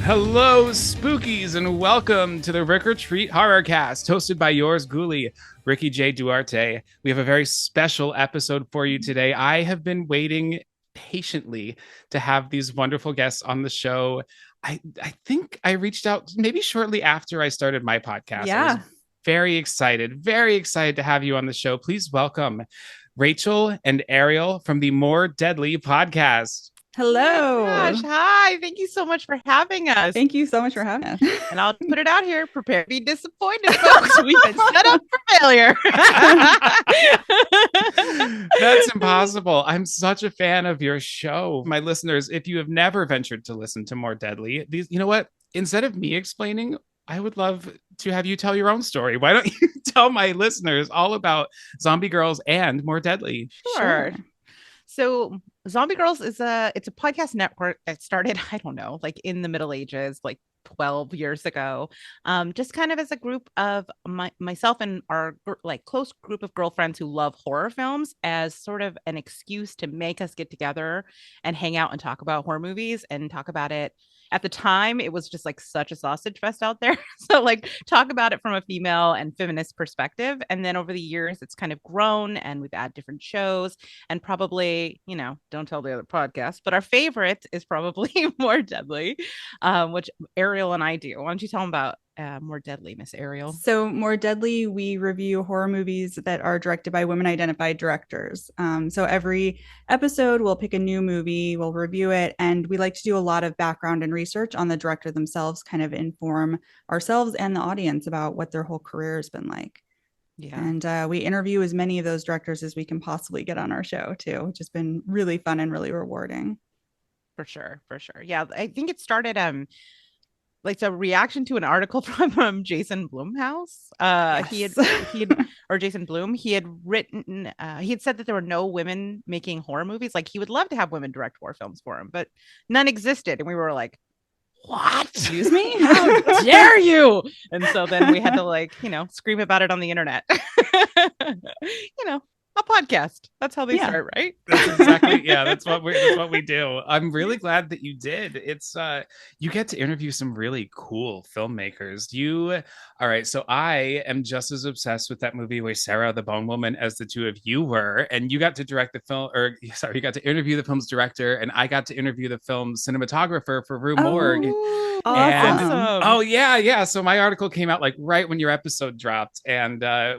Hello, spookies, and welcome to the Rick or Treat Horrorcast, hosted by yours truly, Ricky J. Duarte. We have a very special episode for you today. I have been waiting patiently to have these wonderful guests on the show. I think I reached out maybe shortly after I started my podcast. Yeah. I was very excited to have you on the show. Please welcome Rachel and Ariel from the More Deadly podcast. Hello. Oh gosh, hi. Thank you so much for having us. Thank you so much for having us. And I'll put it out here. Prepare to be disappointed, folks. We've been set up for failure. That's impossible. I'm such a fan of your show. My listeners, if you have never ventured to listen to More Deadly, you know what? Instead of me explaining, I would love to have you tell your own story. Why don't you tell my listeners all about Zombie Girls and More Deadly? Sure. So Zombie Girls it's a podcast network that started, I don't know, like in the Middle Ages, like 12 years ago, just kind of as a group of myself and our like close group of girlfriends who love horror films, as sort of an excuse to make us get together and hang out and talk about horror movies and talk about it. At the time, it was just like such a sausage fest out there. So like talk about it from a female and feminist perspective. And then over the years, it's kind of grown and we've had different shows and probably, you know, don't tell the other podcasts, but our favorite is probably More Deadly, which Ariel and I do. Why don't you tell them about More Deadly, Miss Ariel? So More Deadly, we review horror movies that are directed by women identified directors. So every episode we'll pick a new movie, we'll review it, and we like to do a lot of background and research on the director themselves, kind of inform ourselves and the audience about what their whole career has been like. Yeah. And we interview as many of those directors as we can possibly get on our show too, which has been really fun and really rewarding. For sure. Yeah, I think it started like a reaction to an article from Jason Blumhouse. Yes. He had or Jason Blum, he had written, he had said that there were no women making horror movies. Like he would love to have women direct horror films for him, but none existed. And we were like, what? Excuse me? How dare you? And so then we had to like, you know, scream about it on the internet. You know, a podcast. That's how they start, right? That's exactly, that's what we do. I'm really glad that you did. It's you get to interview some really cool filmmakers. All right, so I am just as obsessed with that movie with Sarah the Bone Woman as the two of you were, and you got to direct the film, you got to interview the film's director, and I got to interview the film's cinematographer for Rue Morgue. Awesome. Oh yeah. So my article came out like right when your episode dropped, and I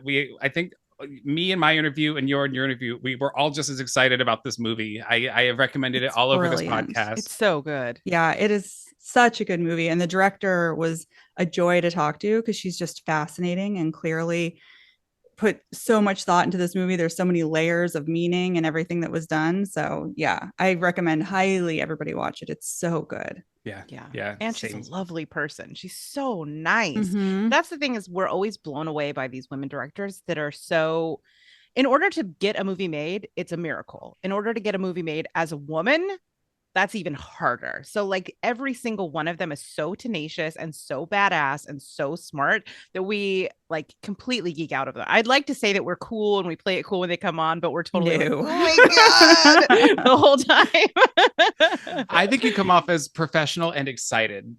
think me and my interview and your interview, we were all just as excited about this movie. I have recommended it all over this podcast. It's so good. Yeah, it is such a good movie. And the director was a joy to talk to because she's just fascinating and clearly put so much thought into this movie. There's so many layers of meaning and everything that was done. So yeah, I recommend highly everybody watch it. It's so good. Yeah. And same. she's a lovely person. She's so nice. Mm-hmm. That's the thing, is we're always blown away by these women directors that are so, in order to get a movie made, it's a miracle. In order to get a movie made as a woman, that's even harder. So like every single one of them is so tenacious and so badass and so smart that we like completely geek out of them. I'd like to say that we're cool and we play it cool when they come on, but we're totally like, oh my God, the whole time. I think you come off as professional and excited.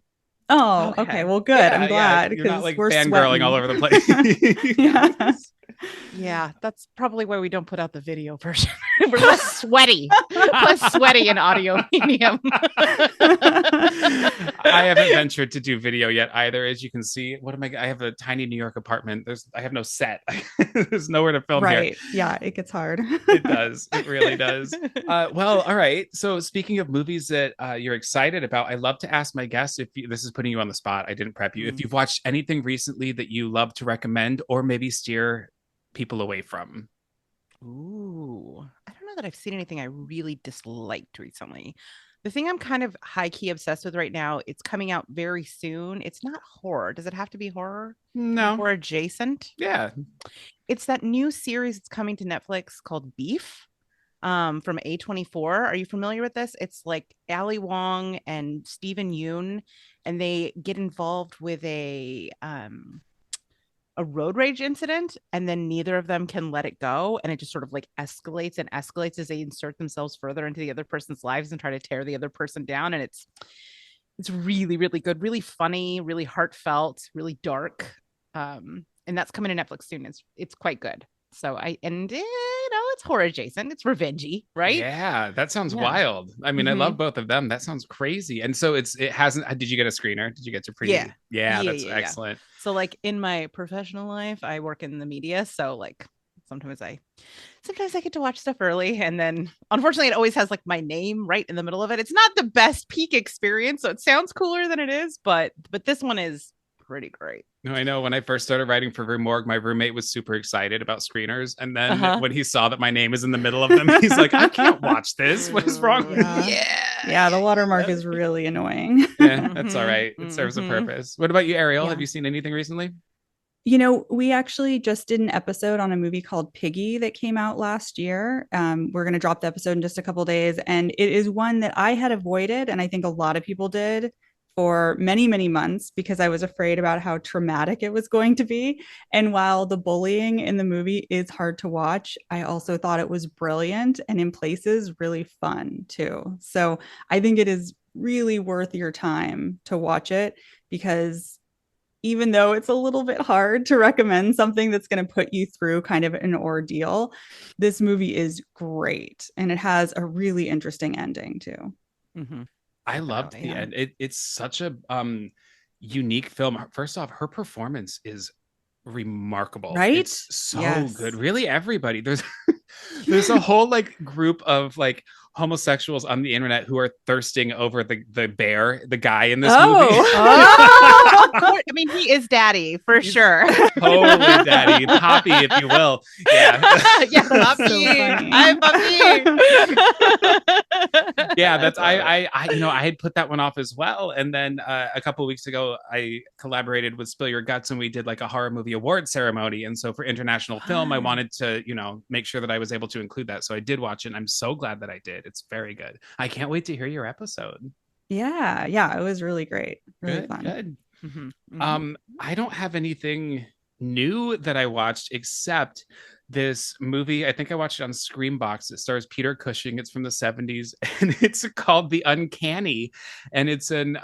Oh, okay. Well, good. I'm glad. You're not like we're fangirling sweating all over the place. Yeah, that's probably why we don't put out the video version. We're less sweaty in audio medium. I haven't ventured to do video yet either. As you can see, I have a tiny New York apartment. I have no set. There's nowhere to film here. Right. Yeah, it gets hard. It does. It really does. Well, all right. So speaking of movies that you're excited about, I love to ask my guests this is putting you on the spot. I didn't prep you. If you've watched anything recently that you love to recommend or maybe steer people away from. Ooh, I don't know that I've seen anything I really disliked recently. The thing I'm kind of high key obsessed with right now, it's coming out very soon. It's not horror. Does it have to be horror? No. Or adjacent? Yeah. It's that new series that's coming to Netflix called Beef, from A24. Are you familiar with this? It's like Ali Wong and Stephen Yoon, and they get involved with a road rage incident, and then neither of them can let it go, and it just sort of like escalates and escalates as they insert themselves further into the other person's lives and try to tear the other person down. And it's really, really good, really funny, really heartfelt, really dark. And that's coming to Netflix soon. It's quite good. So it's horror adjacent. It's revengey, right? Yeah, that sounds wild. I mean, I love both of them. That sounds crazy. And so it hasn't. Did you get a screener? Did you get to preview? Yeah, that's excellent. So like in my professional life, I work in the media, so like sometimes I get to watch stuff early, and then unfortunately it always has like my name right in the middle of it. It's not the best peak experience, so it sounds cooler than it is, but this one is pretty great. No, I know when I first started writing for Rue Morgue, my roommate was super excited about screeners. And then when he saw that my name is in the middle of them, he's like, I can't watch this. What is wrong with me? Yeah, the watermark is really annoying. Yeah, that's all right. It serves a purpose. What about you, Ariel? Have you seen anything recently? You know, we actually just did an episode on a movie called Piggy that came out last year. We're going to drop the episode in just a couple days. And it is one that I had avoided, and I think a lot of people did, for many, many months, because I was afraid about how traumatic it was going to be. And while the bullying in the movie is hard to watch, I also thought it was brilliant and in places really fun too. So I think it is really worth your time to watch it, because even though it's a little bit hard to recommend something that's going to put you through kind of an ordeal, this movie is great. And it has a really interesting ending too. Mm-hmm. I loved the end. It's such a unique film. First off, her performance is remarkable. Right? It's so good. Really, everybody. There's a whole like group of like homosexuals on the internet who are thirsting over the bear, the guy in this movie. I mean, he is daddy for sure. Totally daddy, Poppy, if you will. Yeah, yeah, Poppy. So I'm Poppy. Yeah, that's I had put that one off as well, and then a couple of weeks ago I collaborated with Spill Your Guts, and we did like a horror movie award ceremony. And so for international film, I wanted to make sure that I was able to include that, so I did watch it, and I'm so glad that I did. It's very good. I can't wait to hear your episode. Yeah, it was really great. Really fun. Good. I don't have anything new that I watched except this movie. I think I watched it on Screambox. It stars Peter Cushing. It's from the 70s, and it's called The Uncanny, and it's an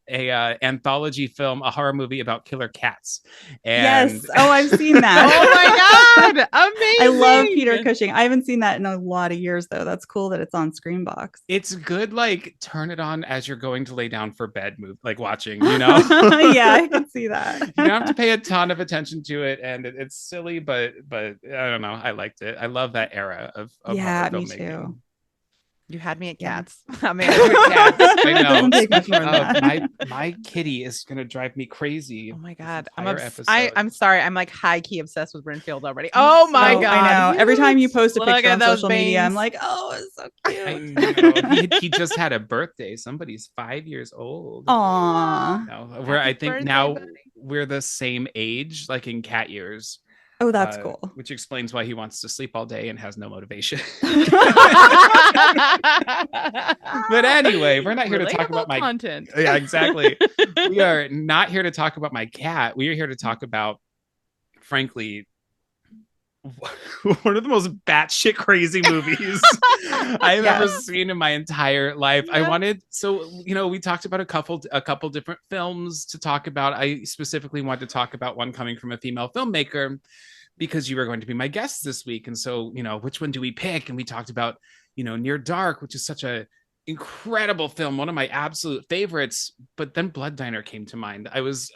anthology film, a horror movie about killer cats. And yes. Oh, I've seen that. Oh my god, amazing! I love Peter Cushing. I haven't seen that in a lot of years, though. That's cool that it's on Screambox. It's good, like turn it on as you're going to lay down for bed, like watching. Yeah, I can see that. You don't have to pay a ton of attention to it, and it's silly, but I don't know. I liked it. I love that era of yeah, horror me filmmaking. too. You had me at cats. I mean, cats. I know. Doesn't take much more than that. My kitty is gonna drive me crazy. oh my god, Episode. I'm sorry. I'm like high key obsessed with Renfield already. Oh my god, I know. Every time you post a Look picture at on those social media, I'm bangs. like, oh, it's so I cute. know. He just had a birthday. Somebody's 5 years old. Aw. No, where I Happy think birthday, now buddy. we're the same age, like in cat years. Oh, that's cool. Which explains why he wants to sleep all day and has no motivation. But anyway, we're not here to talk about my content. Yeah, exactly. We are not here to talk about my cat. We are here to talk about, frankly, one of the most batshit crazy movies I've ever seen in my entire life. We talked about a couple different films to talk about. I specifically wanted to talk about one coming from a female filmmaker because you were going to be my guest this week. And so, which one do we pick? And we talked about, Near Dark, which is such a incredible film, one of my absolute favorites. But then Blood Diner came to mind. I was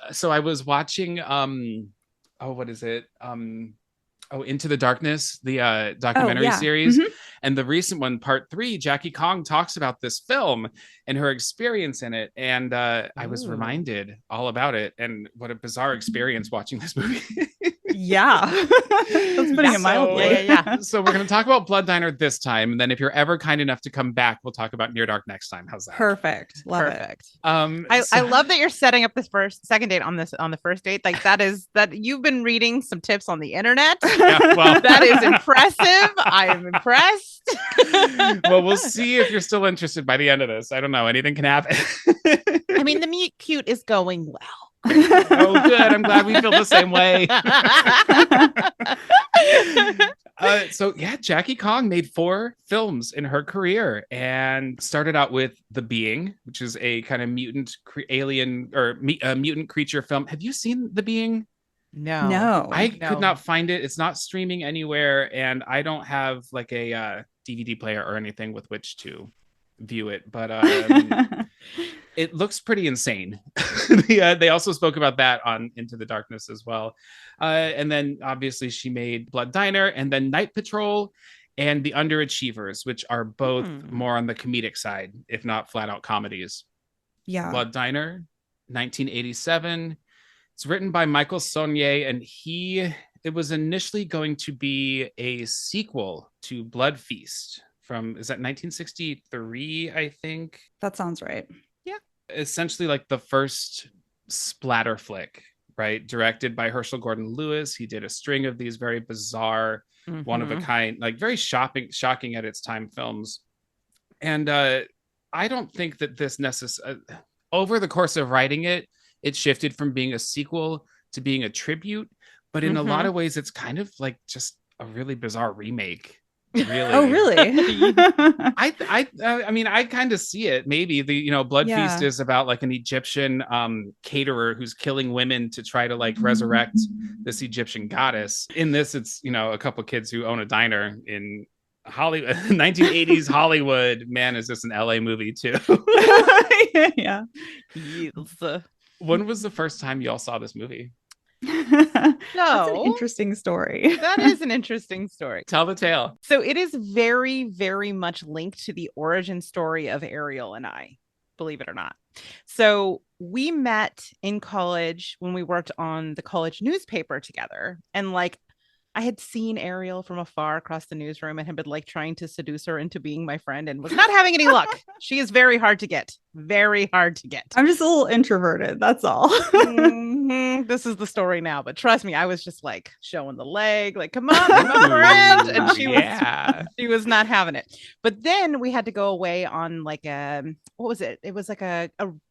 watching what is it? Into the Darkness, the Oh, documentary yeah. series. And the recent one, part 3, Jackie Kong talks about this film and her experience in it. And I was reminded all about it, and what a bizarre experience watching this movie. Yeah. That's putting it mildly. Yeah. So we're going to talk about Blood Diner this time, and then if you're ever kind enough to come back, we'll talk about Near Dark next time. How's that? Perfect. Love Perfect. it. I love that you're setting up this second date on the first date. Like that you've been reading some tips on the internet. Yeah, well, that is impressive. I am impressed. Well, we'll see if you're still interested by the end of this. I don't know. Anything can happen. I mean, the meet cute is going well. Oh, good. I'm glad we feel the same way. So yeah, Jackie Kong made 4 films in her career, and started out with The Being, which is a kind of mutant alien or mutant creature film. Have you seen The Being? No. I could not find it. It's not streaming anywhere, and I don't have like a DVD player or anything with which to view it, but it looks pretty insane. They also spoke about that on Into the Darkness as well. And then obviously she made Blood Diner, and then Night Patrol and The Underachievers, which are both more on the comedic side, if not flat out comedies. Yeah. Blood Diner, 1987. It's written by Michael Saunier, and it was initially going to be a sequel to Blood Feast from, is that 1963, I think? That sounds right. Yeah. Essentially like the first splatter flick, right? Directed by Herschel Gordon Lewis. He did a string of these very bizarre, one of a kind, like very shocking at its time films. And I don't think that this over the course of writing it, it shifted from being a sequel to being a tribute. But in a lot of ways, it's kind of like just a really bizarre remake. Really? Oh, really? I mean, I kind of see it. Maybe Blood Feast is about like an Egyptian caterer who's killing women to try to like resurrect this Egyptian goddess. In this, it's a couple kids who own a diner in Hollywood, 1980s Hollywood. Man, is this an LA movie too? Yeah. Yes. When was the first time y'all saw this movie? That's an interesting story. That is an interesting story. Tell the tale. So it is very, very much linked to the origin story of Ariel and I, believe it or not. So we met in college when we worked on the college newspaper together. And like, I had seen Ariel from afar across the newsroom and had been like trying to seduce her into being my friend and was not having any luck. She is very hard to get. Very hard to get. I'm just a little introverted. That's all. This is the story now. But trust me, I was just like showing the leg, like, come on, I'm a friend. And she was not having it. But then we had to go away on like what was it? It was like a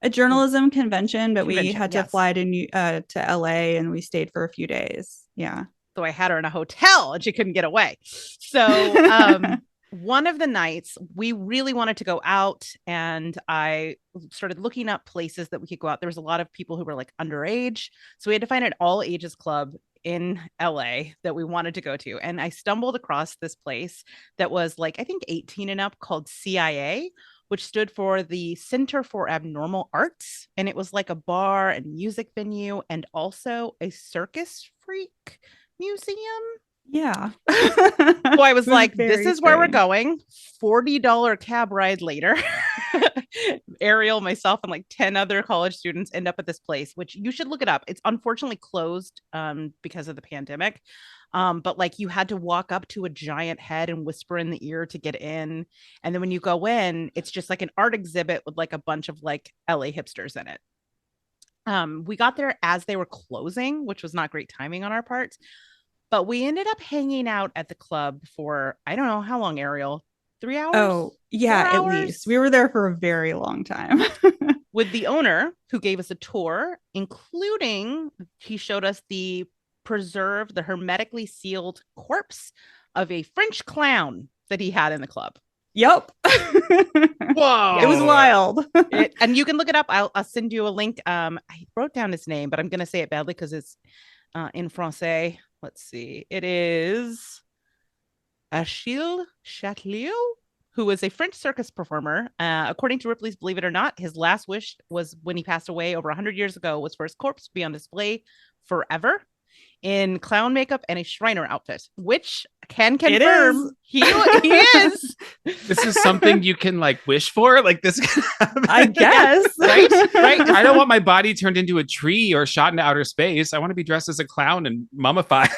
journalism convention, but we had to fly to LA and we stayed for a few days. Yeah. So I had her in a hotel and she couldn't get away. So one of the nights we really wanted to go out, and I started looking up places that we could go out. There was a lot of people who were like underage. So we had to find an all ages club in LA that we wanted to go to. And I stumbled across this place that was like, I think 18 and up, called CIA, which stood for the Center for Abnormal Arts. And it was like a bar and music venue and also a circus freak museum. Yeah. So I was like, this is where we're going. $40 cab ride later. Ariel, myself, and like 10 other college students end up at this place, which you should look it up. It's unfortunately closed because of the pandemic. But like you had to walk up to a giant head and whisper in the ear to get in. And then when you go in, it's just like an art exhibit with like a bunch of like LA hipsters in it. We got there as they were closing, which was not great timing on our part. But we ended up hanging out at the club for, I don't know how long, Ariel, 3 hours? Oh, yeah, at least. We were there for a very long time. With the owner, who gave us a tour, including he showed us the hermetically sealed corpse of a French clown that he had in the club. Yep. Whoa. It was wild. And you can look it up. I'll send you a link. I wrote down his name, but I'm going to say it badly because it's in Francais. Let's see. It is Achille Châtelier. who was a French circus performer. According to Ripley's Believe It or Not, his last wish was when he passed away over 100 years ago was for his corpse to be on display forever in clown makeup and a Shriner outfit, which can confirm he is. This is something you can like wish for. Like this can happen. I guess. Right. I don't want my body turned into a tree or shot into outer space. I want to be dressed as a clown and mummified.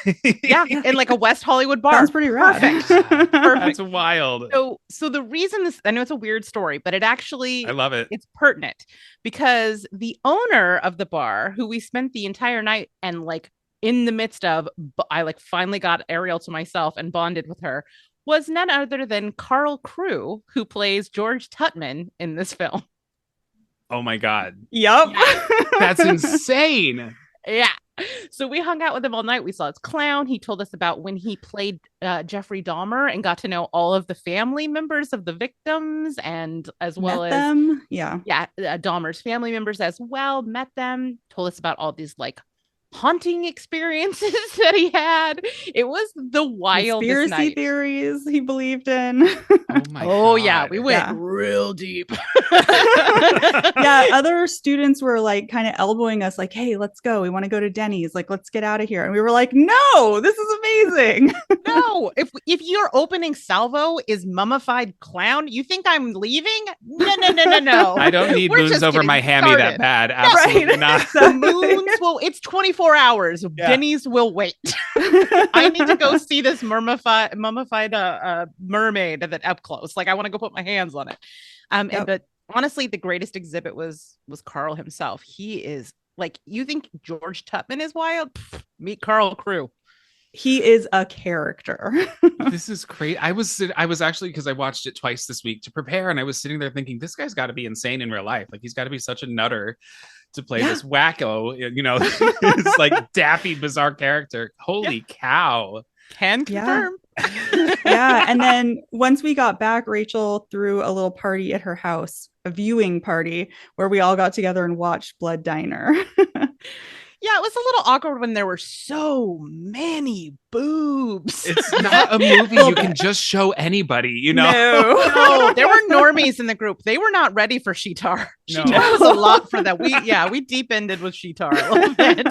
Yeah, in like a West Hollywood bar. Sounds pretty rad. Perfect. That's wild. So the reason this, I know it's a weird story, but it actually, I love it. It's pertinent because the owner of the bar, who we spent the entire night and like in the midst of, I like finally got Ariel to myself and bonded with her, was none other than Carl Crew, who plays George Tutman in this film. Oh my God. Yep. That's insane. Yeah. So we hung out with him all night. We saw his clown. He told us about when he played Jeffrey Dahmer and got to know all of the family members of the victims, and as well Met as them. Yeah. Dahmer's family members as well. Met them. Told us about all these like haunting experiences that he had. It was the wildest conspiracy night. theories he believed in. Oh my Oh God. yeah, we went real deep. Yeah, other students were like kind of elbowing us like, hey, let's go, we want to go to Denny's, like let's get out of here, and we were like, no, this is amazing. No, if your opening salvo is mummified clown, you think I'm leaving? No. I don't need We're moons just over getting my hammy started. that bad. Absolutely Right. not. The moons will, it's 24 hours. Yeah. Denny's will wait. I need to go see this mummified mermaid up close. Like I want to go put my hands on it. But honestly, the greatest exhibit was Carl himself. He is like, you think George Tutman is wild? Pfft, meet Carl Crew. He is a character. This is crazy. I was actually, because I watched it twice this week to prepare, and I was sitting there thinking, this guy's got to be insane in real life. Like he's got to be such a nutter to play this wacko, you know, this like daffy, bizarre character. Holy cow. Can confirm. Yeah. And then once we got back, Rachel threw a little party at her house, a viewing party where we all got together and watched Blood Diner. Yeah, it was a little awkward when there were so many boobs. It's not a movie you can just show anybody, you know? No, there were normies in the group. They were not ready for SHEETAR. No. SHEETAR was a lot for them. We deep ended with SHEETAR a little bit.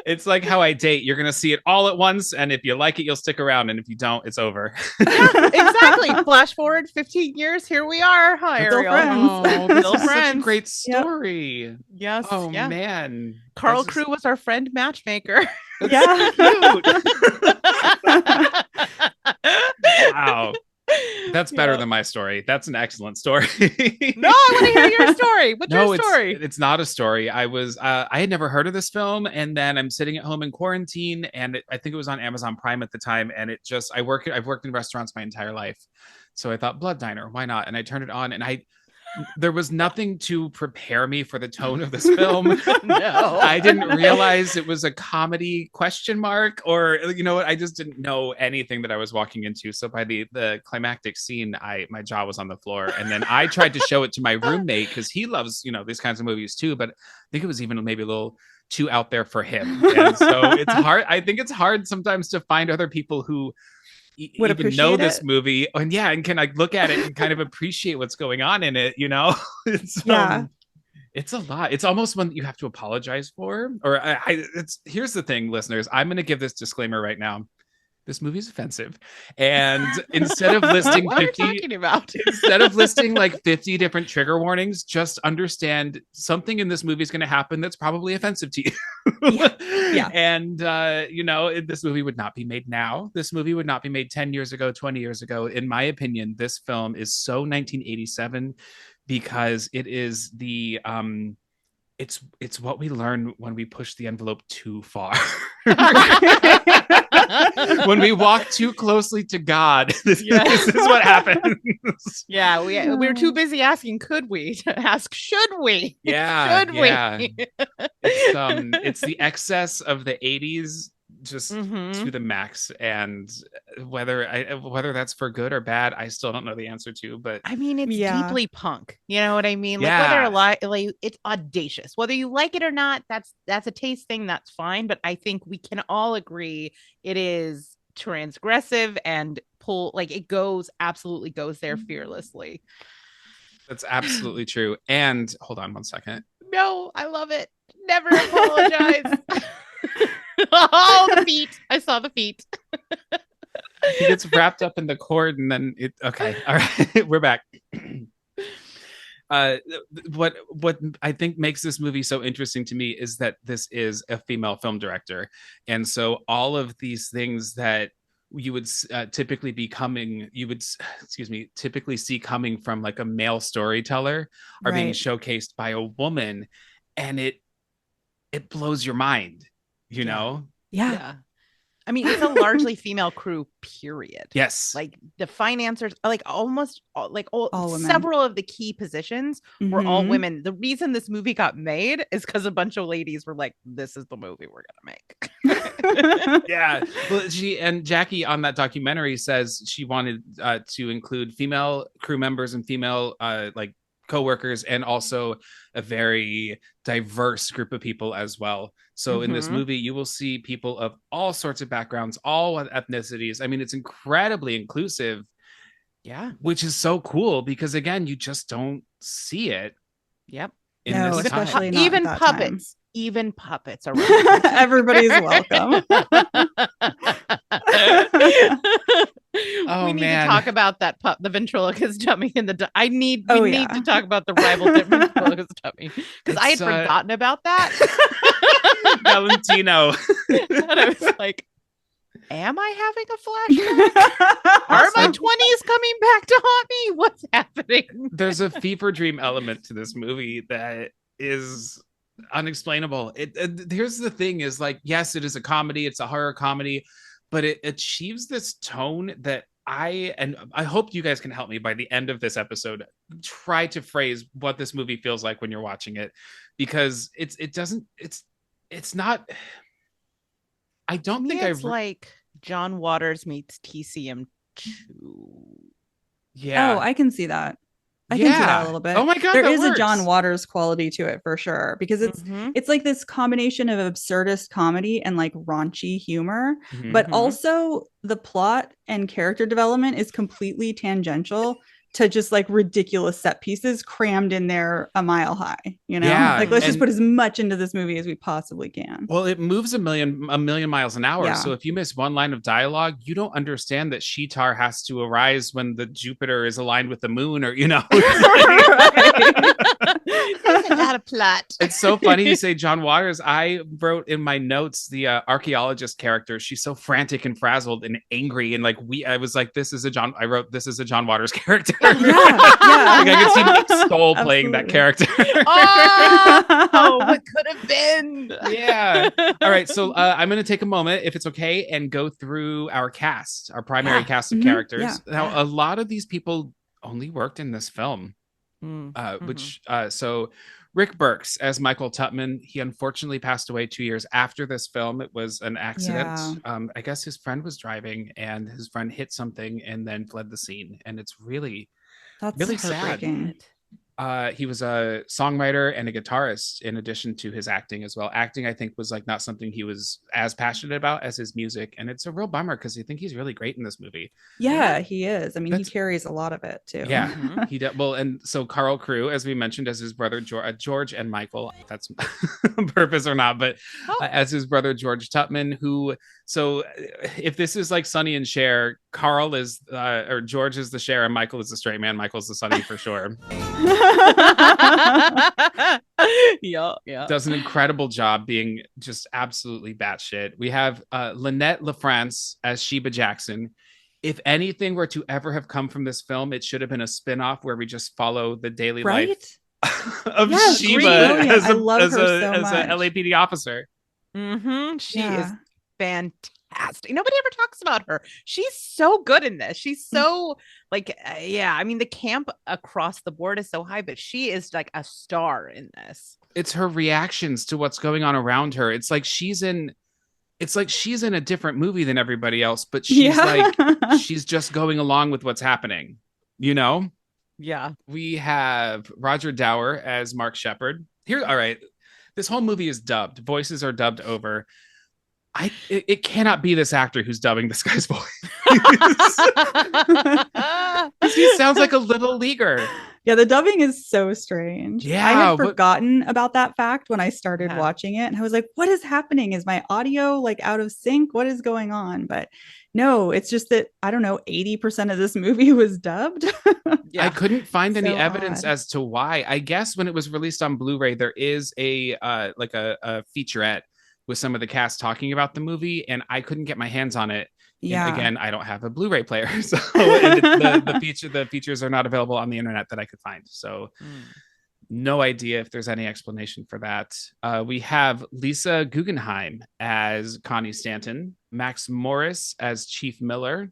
It's like how I date. You're going to see it all at once. And if you like it, you'll stick around. And if you don't, it's over. Yeah, exactly. Flash forward 15 years. Here we are. Hi, Still Ariel. friends. Oh, this Still is such a friends. great story. Yes. Oh, yeah. man. Carl That's Crew was our friend matchmaker. Yeah. cute. Wow. That's better than my story. That's an excellent story. No, I want to hear your story. What's your story? It's not a story. I had never heard of this film, and then I'm sitting at home in quarantine, and I think it was on Amazon Prime at the time, and I've worked in restaurants my entire life, so I thought Blood Diner, why not? And I turned it on, and there was nothing to prepare me for the tone of this film. No. I didn't realize it was a comedy question mark, or you know what? I just didn't know anything that I was walking into. So by the climactic scene, my jaw was on the floor. And then I tried to show it to my roommate because he loves, you know, these kinds of movies too. But I think it was even maybe a little too out there for him. And so it's hard. I think it's hard sometimes to find other people who would even know this it. movie and can like look at it and kind of appreciate what's going on in it, you know? It's a lot. It's almost one that you have to apologize for. Or here's the thing, listeners. I'm going to give this disclaimer right now. This movie is offensive. And instead of listing what 50, are we talking about? instead of listing like 50 different trigger warnings, just understand something in this movie is going to happen that's probably offensive to you. Yeah. And, you know, this movie would not be made now. This movie would not be made 10 years ago, 20 years ago. In my opinion, this film is so 1987 because it is it's what we learn when we push the envelope too far. When we walk too closely to God, this is what happens. Yeah, we're too busy asking, could we, to ask, should we? Yeah, Should we? It's the excess of the 80s just to the max, and whether that's for good or bad, I still don't know the answer to. But I mean, it's deeply punk. You know what I mean? Like whether it's audacious, whether you like it or not, that's a taste thing. That's fine. But I think we can all agree it is transgressive and absolutely goes there fearlessly. That's absolutely true. And hold on one second. No, I love it. Never apologize. Oh, the feet. I saw the feet. He gets wrapped up in the cord and then okay. All right. We're back. What I think makes this movie so interesting to me is that this is a female film director. And so all of these things that you would typically typically see coming from like a male storyteller are being showcased by a woman, and it blows your mind, you know? Yeah. I mean, it's a largely female crew, period. Yes. Like the financiers, like almost like all women. Several of the key positions were all women. The reason this movie got made is because a bunch of ladies were like, this is the movie we're going to make. Yeah. Well, Jackie on that documentary says she wanted to include female crew members and female like co-workers, and also a very diverse group of people as well. So in this movie, you will see people of all sorts of backgrounds, all ethnicities. I mean, it's incredibly inclusive. Yeah. Which is so cool because, again, you just don't see it. Yep. Especially not even that puppets. Time. Even puppets are everybody's welcome. We need to talk about that the ventriloquist dummy in the we need to talk about the rival ventriloquist dummy, because I had forgotten about that. Valentino. And I was like, am I having a flashback? Are my 20s coming back to haunt me? What's happening? There's a fever dream element to this movie that is unexplainable. Here's the thing is, like, yes, it is a comedy, it's a horror comedy, but it achieves this tone that I hope you guys can help me by the end of this episode try to phrase what this movie feels like when you're watching it, because it's not, I don't think it's like John Waters meets TCM2. Yeah. Oh, I can see that. I can see that a little bit. Oh my God, there is works. A John Waters quality to it for sure, because it's like this combination of absurdist comedy and like raunchy humor, but also the plot and character development is completely tangential to just like ridiculous set pieces crammed in there a mile high, you know? Yeah, like let's just put as much into this movie as we possibly can. Well, it moves a million miles an hour. Yeah. So if you miss one line of dialogue, you don't understand that SHEETAR has to arise when the Jupiter is aligned with the moon, or, you know. That's not a plot. It's so funny you say John Waters. I wrote in my notes the archaeologist character. She's so frantic and frazzled and angry, and like I was like, this is a John Waters character. Yeah. Like I could see Nick Stoll playing that character. Oh, what could have been? Yeah. All right. So I'm going to take a moment, if it's okay, and go through our primary cast of characters. Yeah. Now, a lot of these people only worked in this film, so Rick Burks as Michael Tutman. He unfortunately passed away 2 years after this film. It was an accident. Yeah. I guess his friend was driving and his friend hit something and then fled the scene. And it's really sad. He was a songwriter and a guitarist in addition to his acting as well. Acting, I think, was like not something he was as passionate about as his music. And it's a real bummer because I think he's really great in this movie. Yeah, he is. I mean, he carries a lot of it too. Yeah, he did. Well, and so Carl Crew, as we mentioned, as his brother George and Michael, if that's on purpose or not, but as his brother George Tutman, who, so if this is like Sonny and Cher, Carl is, or George is the Cher and Michael is the straight man. Michael's the Sonny for sure. Yeah. Does an incredible job being just absolutely batshit. We have Lynette LaFrance as Sheba Jackson. If anything were to ever have come from this film, it should have been a spin-off where we just follow the daily life of Sheba as a LAPD officer. She is fantastic. Nobody ever talks about her. She's so good in this. She's so like, I mean, the camp across the board is so high, but she is like a star in this. It's her reactions to what's going on around her. It's like she's in a different movie than everybody else, but she's she's just going along with what's happening, you know? Yeah. We have Roger Dower as Mark Shepard. All right. This whole movie is dubbed. Voices are dubbed over. It cannot be this actor who's dubbing this guy's voice. He sounds like a little leaguer. Yeah, the dubbing is so strange. Yeah, I had forgotten about that fact when I started Yeah. watching it, and I was like, what is happening? Is my audio like out of sync? What is going on? But no, it's just that I don't know, 80% of this movie was dubbed. I couldn't find any So evidence odd. as to why. I guess when it was released on Blu-ray, there is a like a featurette with some of the cast talking about the movie, and I couldn't get my hands on it. Yeah. And again, I don't have a Blu-ray player, so the features are not available on the internet that I could find. So no idea if there's any explanation for that. We have Lisa Guggenheim as Connie Stanton, Max Morris as Chief Miller,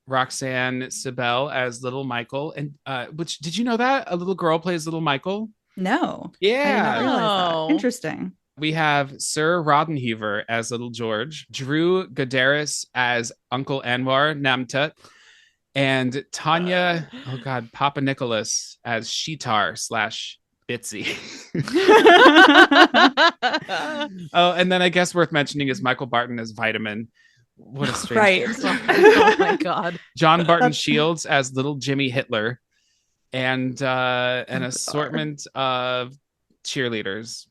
Roxanne Sibel as Little Michael, and which did you know that a little girl plays Little Michael? No. I did Yeah. not realize Oh. that. Interesting. We have Sir Roddenhever as Little George, Drew Gadaris as Uncle Anwar Namtut, and Tanya, Papa Nicholas as Sheetar / Bitsy. Oh, and then I guess worth mentioning is Michael Barton as Vitamin. What a strange Right. character. Oh my God. John Barton Shields as Little Jimmy Hitler, and an assortment of cheerleaders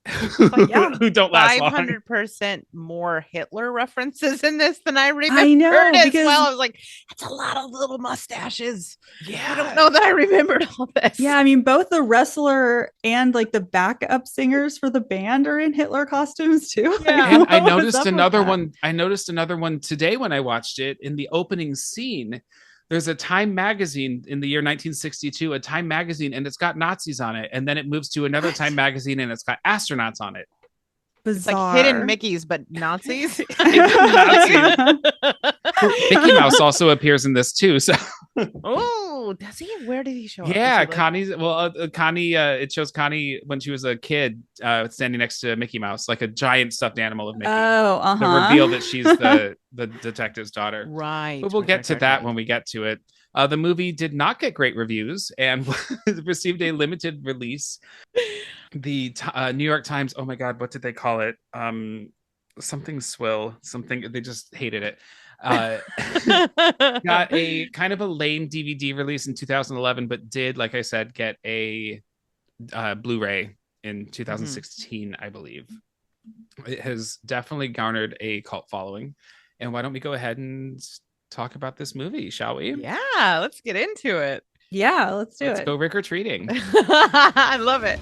Yeah. who don't last long. 500% more Hitler references in this than I remembered I know, as because- well. I was like, that's a lot of little mustaches. Yeah, I don't know that I remembered all this. Yeah, I mean, both the wrestler and like the backup singers for the band are in Hitler costumes too. Yeah. And I What was noticed up with another that? one. I noticed another one today when I watched it. In the opening scene, there's a Time magazine in the year 1962, a Time magazine, and it's got Nazis on it. And then it moves to another Time magazine, and it's got astronauts on it. It's Bizarre. like hidden Mickeys, but Nazis. Mickey Mouse also appears in this too. So Oh, does he? Where did he show up? yeah, Is he, like- Connie's. Well, Connie. It shows Connie when she was a kid, standing next to Mickey Mouse, like a giant stuffed animal of Mickey. Oh, The reveal that she's the detective's daughter. Right. But we'll right, get right, to right, that right. when we get to it. The movie did not get great reviews and received a limited release. The New York Times, oh my God, what did they call it? Something swill, something, they just hated it. Got a kind of a lame DVD release in 2011, but did, like I said, get a Blu-ray in 2016, I believe. It has definitely garnered a cult following. And why don't we go ahead and talk about this movie, shall we? Yeah, let's get into it. yeah, let's do Let's it. go Rick or treating. I love it.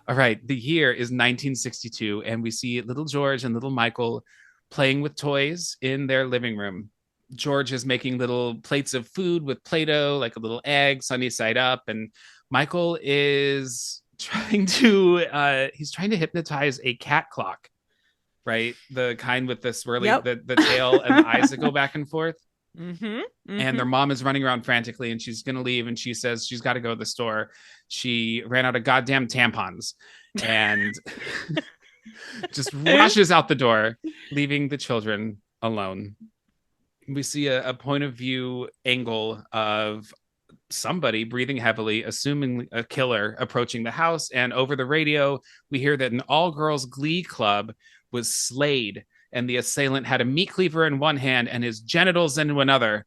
All right, the year is 1962, and we see little George and little Michael playing with toys in their living room. George is making little plates of food with Play-Doh, like a little egg, sunny side up, and Michael is trying to hypnotize a cat clock, right? The kind with the swirly, Yep. the tail and the eyes that go back and forth. Mm-hmm. And their mom is running around frantically, and she's gonna leave, and she says she's got to go to the store. She ran out of goddamn tampons and just rushes out the door, leaving the children alone. We see a point of view angle of somebody breathing heavily, assuming a killer approaching the house, and over the radio we hear that an all-girls glee club was slayed, and the assailant had a meat cleaver in one hand and his genitals in another.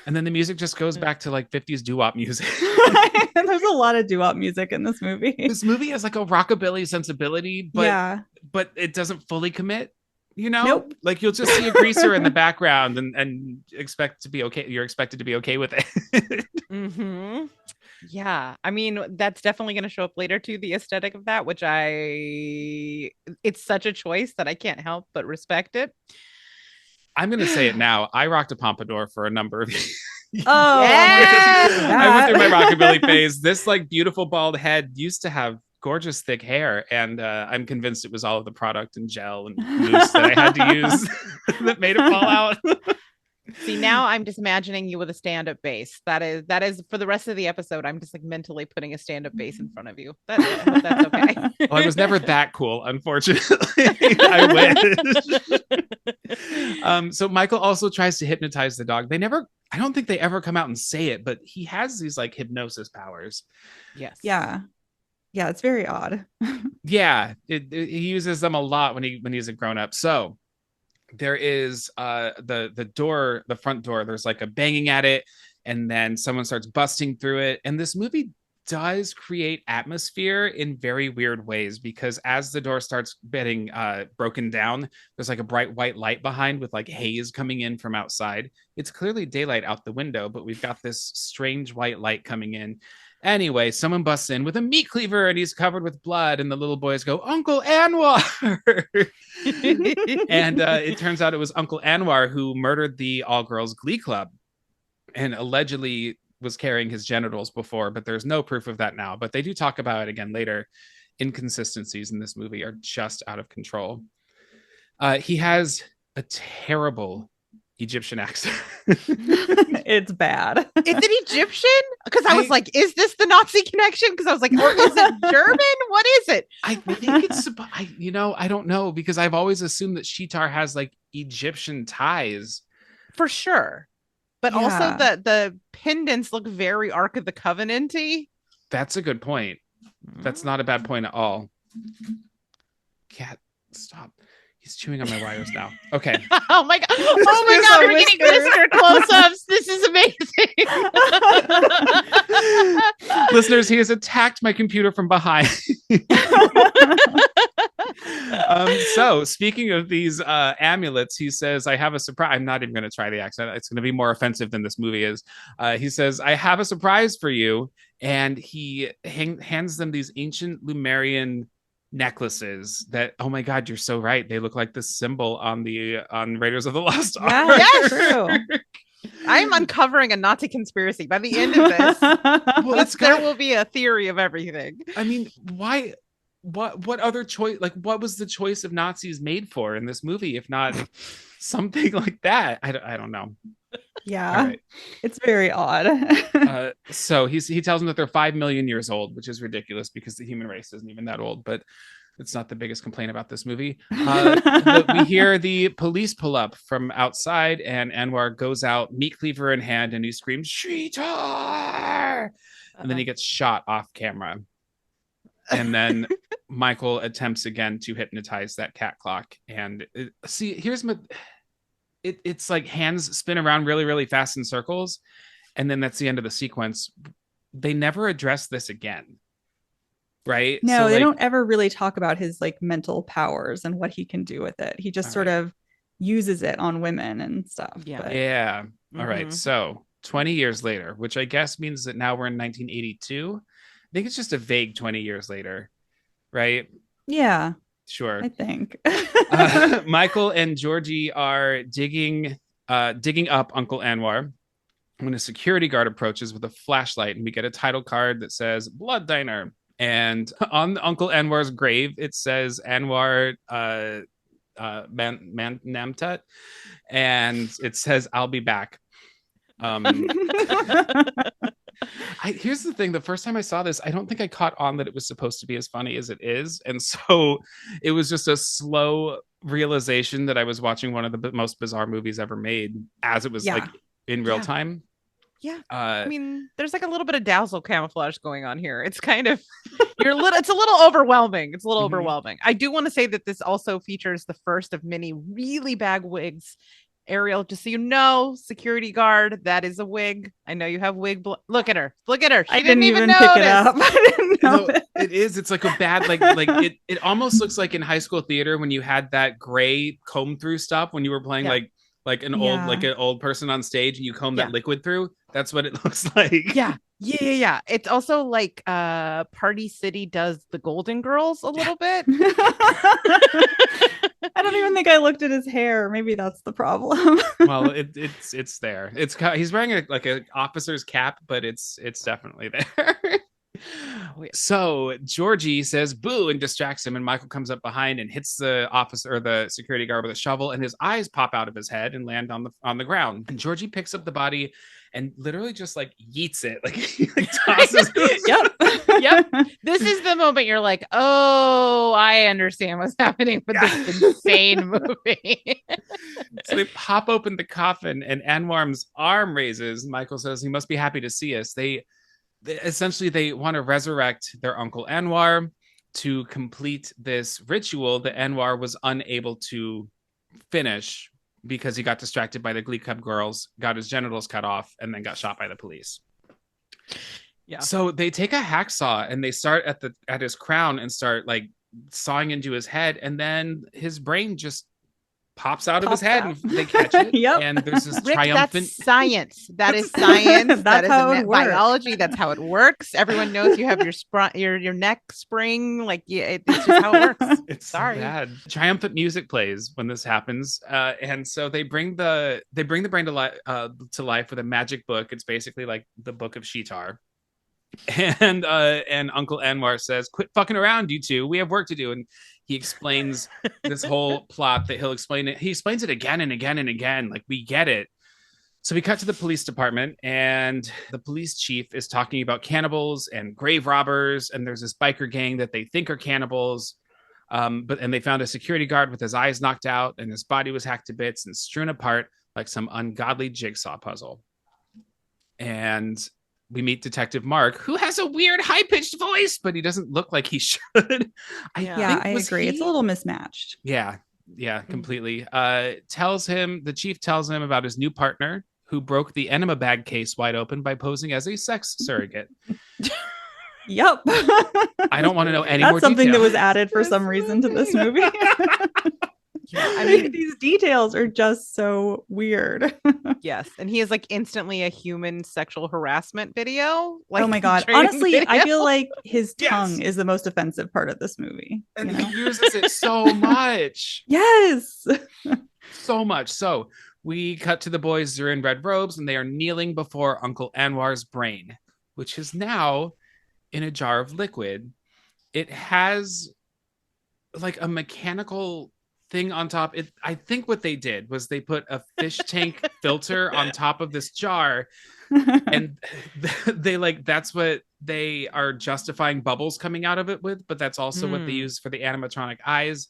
And then the music just goes back to like 50s doo-wop music. There's a lot of doo-wop music in this movie. This movie has like a rockabilly sensibility, but yeah. but it doesn't fully commit, you know? Nope. Like you'll just see a greaser in the background and expect to be okay. You're expected to be okay with it. Mm-hmm. Yeah, I mean, that's definitely going to show up later too, the aesthetic of that, which it's such a choice that I can't help but respect it. I'm gonna say it now. I rocked a pompadour for a number of years. Oh, Yes! I went through my that. rockabilly phase. This like beautiful bald head used to have gorgeous thick hair, and I'm convinced it was all of the product and gel and mousse that I had to use that made it fall out. See, now I'm just imagining you with a stand-up bass. That is for the rest of the episode. I'm just like mentally putting a stand-up bass in front of you. I hope that's okay. Well, I was never that cool, unfortunately. I wish. So Michael also tries to hypnotize the dog. I don't think they ever come out and say it, but he has these like hypnosis powers. Yes. Yeah. Yeah, it's very odd. Yeah, he uses them a lot when he's a grown up. So there is the front door. There's like a banging at it, and then someone starts busting through it. And this movie does create atmosphere in very weird ways, because as the door starts getting broken down, there's like a bright white light behind with like haze coming in from outside. It's clearly daylight out the window, but we've got this strange white light coming in. Anyway, someone busts in with a meat cleaver and he's covered with blood, and the little boys go, Uncle Anwar. And it turns out it was Uncle Anwar who murdered the all-girls glee club and allegedly was carrying his genitals before, but there's no proof of that now. But they do talk about it again later. Inconsistencies in this movie are just out of control. He has a terrible Egyptian accent. It's bad. Is it Egyptian? Because I was like, is this the Nazi connection? Because I was like, or is it German? What is it? I think it's, I don't know, because I've always assumed that SHEETAR has like Egyptian ties. For sure. But also the pendants look very Ark of the Covenant-y. That's a good point. That's not a bad point at all. Cat, stop. He's chewing on my wires now. Okay. Oh my god. Oh my god, we're getting listener close-ups. This is amazing. Listeners, he has attacked my computer from behind. So speaking of these amulets, he says, I have a surprise. I'm not even going to try the accent. It's going to be more offensive than this movie is. He says, I have a surprise for you. And he hands them these ancient Lemurian necklaces that, oh my god, you're so right, they look like the symbol on Raiders of the Lost Ark. Yeah, true. I am uncovering a Nazi conspiracy by the end of this. Well, there will be a theory of everything. I mean, why? What other choice? Like, what was the choice of Nazis made for in this movie, if not something like that? I don't know. Yeah, right. It's very odd. So he tells them that they're 5 million years old, which is ridiculous because the human race isn't even that old. But it's not the biggest complaint about this movie. We hear the police pull up from outside, and Anwar goes out, meat cleaver in hand, and he screams, "SHEETAR!" And then he gets shot off camera. And then Michael attempts again to hypnotize that cat clock. And it's like hands spin around really, really fast in circles. And then that's the end of the sequence. They never address this again. Right? No, they don't ever really talk about his like mental powers and what he can do with it. He just sort of uses it on women and stuff. Yeah. But... Yeah. All right. So 20 years later, which I guess means that now we're in 1982. I think it's just a vague 20 years later. Right? Yeah. Sure. I think. Michael and Georgie are digging up Uncle Anwar when a security guard approaches with a flashlight, and we get a title card that says Blood Diner. And on Uncle Anwar's grave, it says Anwar Namtut, and it says, I'll be back. Here's the thing. The first time I saw this, I don't think I caught on that it was supposed to be as funny as it is. And so it was just a slow realization that I was watching one of the most bizarre movies ever made as it was like in real time. Yeah. I mean, there's like a little bit of dazzle camouflage going on here. It's kind of, it's a little overwhelming. It's a little overwhelming. I do want to say that this also features the first of many really bad wigs. Ariel, just so you know, security guard, that is a wig. I know you have wig. Look at her. Look at her. She I didn't even notice. pick it up. I didn't know it is. It's like a bad, like it almost looks like in high school theater when you had that gray comb through stuff when you were playing like an old person on stage and you comb that liquid through. That's what it looks like. Yeah. It's also like Party City does the Golden Girls a little bit. I don't even think I looked at his hair. Maybe that's the problem. Well, it's there. He's wearing a officer's cap, but it's definitely there. Oh, yeah. So Georgie says boo and distracts him, and Michael comes up behind and hits the officer or the security guard with a shovel, and his eyes pop out of his head and land on the ground. And Georgie picks up the body and literally just like yeets it, like he like tosses it. Yep. This is the moment you're like, oh, I understand what's happening with this insane movie. So they pop open the coffin, and Anwar's arm raises. Michael says he must be happy to see us. They essentially they want to resurrect their uncle Anwar to complete this ritual that Anwar was unable to finish because he got distracted by the Glee Club girls, got his genitals cut off, and then got shot by the police. Yeah. So they take a hacksaw and they start at his crown and start like sawing into his head, and then his brain just pops out of his head and they catch it. Yep. And there's this Rick, triumphant that's science. That is science. That's how it works. Biology. That's how it works. Everyone knows you have your neck spring. Like, yeah, it's just how it works. It's Sorry. so bad. Triumphant music plays when this happens, and so they bring the brain to life with a magic book. It's basically like the book of SHEETAR. And Uncle Anwar says, "Quit fucking around, you two. We have work to do." And he explains this whole plot that he'll explain it. He explains it again and again and again. Like, we get it. So we cut to the police department, and the police chief is talking about cannibals and grave robbers. And there's this biker gang that they think are cannibals. But they found a security guard with his eyes knocked out, and his body was hacked to bits and strewn apart like some ungodly jigsaw puzzle. And we meet Detective Mark, who has a weird high-pitched voice, but he doesn't look like he should. I agree. It's a little mismatched. Yeah, completely. The chief tells him about his new partner who broke the enema bag case wide open by posing as a sex surrogate. Yep. I don't want to know any That's more something detail. that was added for some reason to this movie. I mean, these details are just so weird. Yes. And he is like instantly a human sexual harassment video. Like, oh my God. Honestly, I feel like his tongue is the most offensive part of this movie. And he uses it so much. Yes. So much. So we cut to the boys. They're in red robes and they are kneeling before Uncle Anwar's brain, which is now in a jar of liquid. It has like a mechanical thing on top. I think what they did was they put a fish tank filter on top of this jar, and they like that's what they are justifying bubbles coming out of it with, but that's also what they use for the animatronic eyes.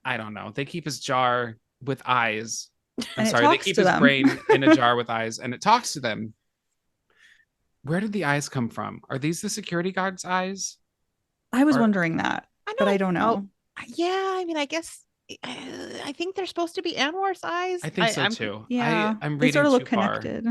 I don't know. They keep his jar with eyes. I'm sorry, they keep his brain in a jar with eyes, and it talks to them. Where did the eyes come from? Are these the security guard's eyes? I was wondering that, but I don't know. Yeah, I mean, I guess I think they're supposed to be Anwar's eyes. I think so too. Yeah, I'm reading they sort of look too far. connected.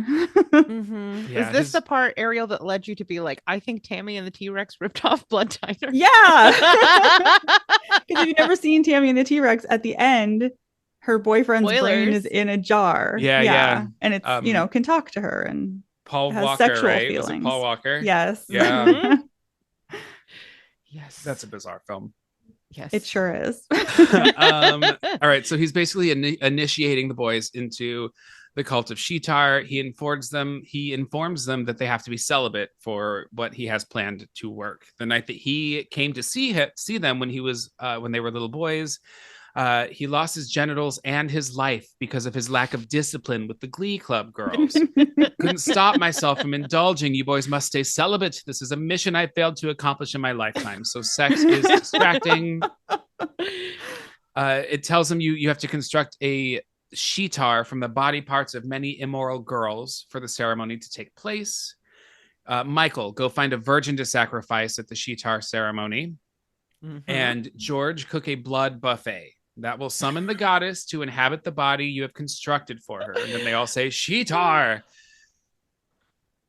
Yeah, is this the part, Ariel, that led you to be like, I think Tammy and the T-Rex ripped off Blood Diner? Yeah. Because if you've never seen Tammy and the T-Rex, at the end, her boyfriend's brain is in a jar. Yeah. And it's, can talk to her and Paul has Walker, sexual right? feelings. Was it Paul Walker? Yes. Yeah. Yes. That's a bizarre film. Yes. It sure is. All right. So he's basically initiating the boys into the cult of SHEETAR. He informs them that they have to be celibate for what he has planned to work. The night that he came to see them when they were little boys, he lost his genitals and his life because of his lack of discipline with the Glee Club girls. Couldn't stop myself from indulging. You boys must stay celibate. This is a mission I failed to accomplish in my lifetime. So sex is distracting. It tells him you have to construct a SHEETAR from the body parts of many immoral girls for the ceremony to take place. Michael, go find a virgin to sacrifice at the SHEETAR ceremony. And George, cook a blood buffet that will summon the goddess to inhabit the body you have constructed for her. And then they all say, SHEETAR.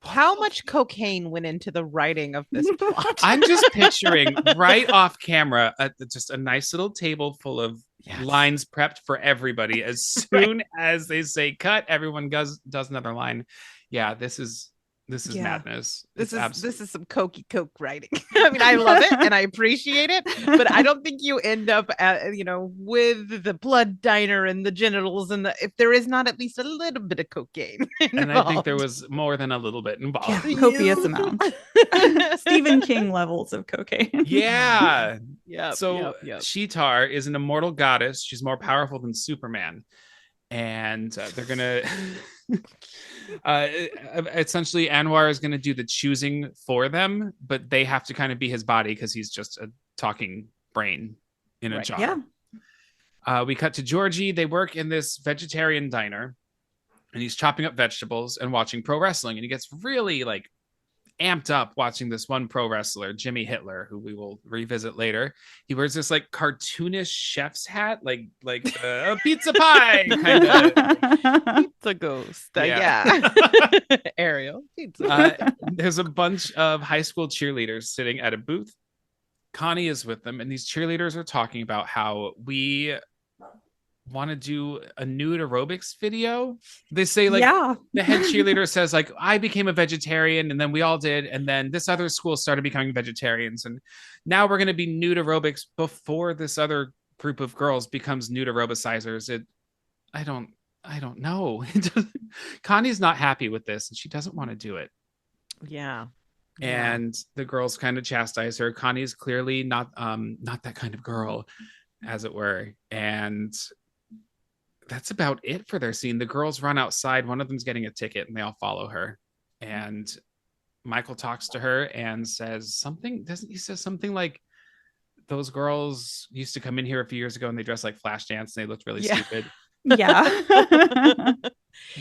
How much cocaine went into the writing of this plot? I'm just picturing right off camera just a nice little table full of lines prepped for everybody. As soon as they say cut, everyone does another line. Yeah, this is This is Yeah. madness. This is some cokey coke writing. I mean, I love it and I appreciate it, but I don't think you end up at, with the blood diner and the genitals and if there is not at least a little bit of cocaine involved. And I think there was more than a little bit involved. Yeah, copious amounts. Stephen King levels of cocaine. Yeah. Yeah. So SHEETAR is an immortal goddess. She's more powerful than Superman. And they're gonna essentially Anwar is gonna do the choosing for them, but they have to kind of be his body because he's just a talking brain in a jar. Yeah. We cut to Georgie. They work in this vegetarian diner, and he's chopping up vegetables and watching pro wrestling, and he gets really like amped up watching this one pro wrestler, Jimmy Hitler, who we will revisit later. He wears this like cartoonish chef's hat, like a pizza pie kind of. Pizza ghost. Yeah. Ariel. Pizza. There's a bunch of high school cheerleaders sitting at a booth. Connie is with them, and these cheerleaders are talking about how we want to do a nude aerobics video. They say like the head cheerleader says like, I became a vegetarian and then we all did, and then this other school started becoming vegetarians, and now we're going to be nude aerobics before this other group of girls becomes nude aerobicizers. I don't know. Connie's not happy with this and she doesn't want to do it. And the girls kind of chastise her. Connie's clearly not that kind of girl, as it were. And that's about it for their scene. The girls run outside. One of them's getting a ticket and they all follow her. And Michael talks to her and says something. He says something like, those girls used to come in here a few years ago and they dressed like Flashdance and they looked really stupid. Yeah.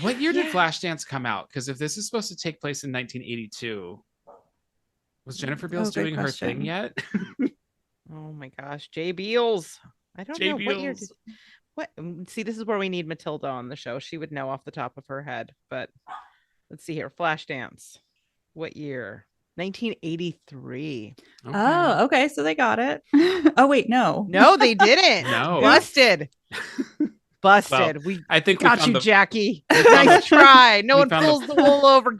What year did Flashdance come out? Because if this is supposed to take place in 1982, was Jennifer Beals doing her thing yet? Oh my gosh, Jay Beals. I don't know what year. See, this is where we need Matilda on the show. She would know off the top of her head. But let's see here. Flashdance. What year? 1983. Okay. Oh, okay. So they got it. Oh wait, no. No, they didn't. No. Busted. Busted. Well, I think got you, Jackie. Nice try. No one pulls the wool over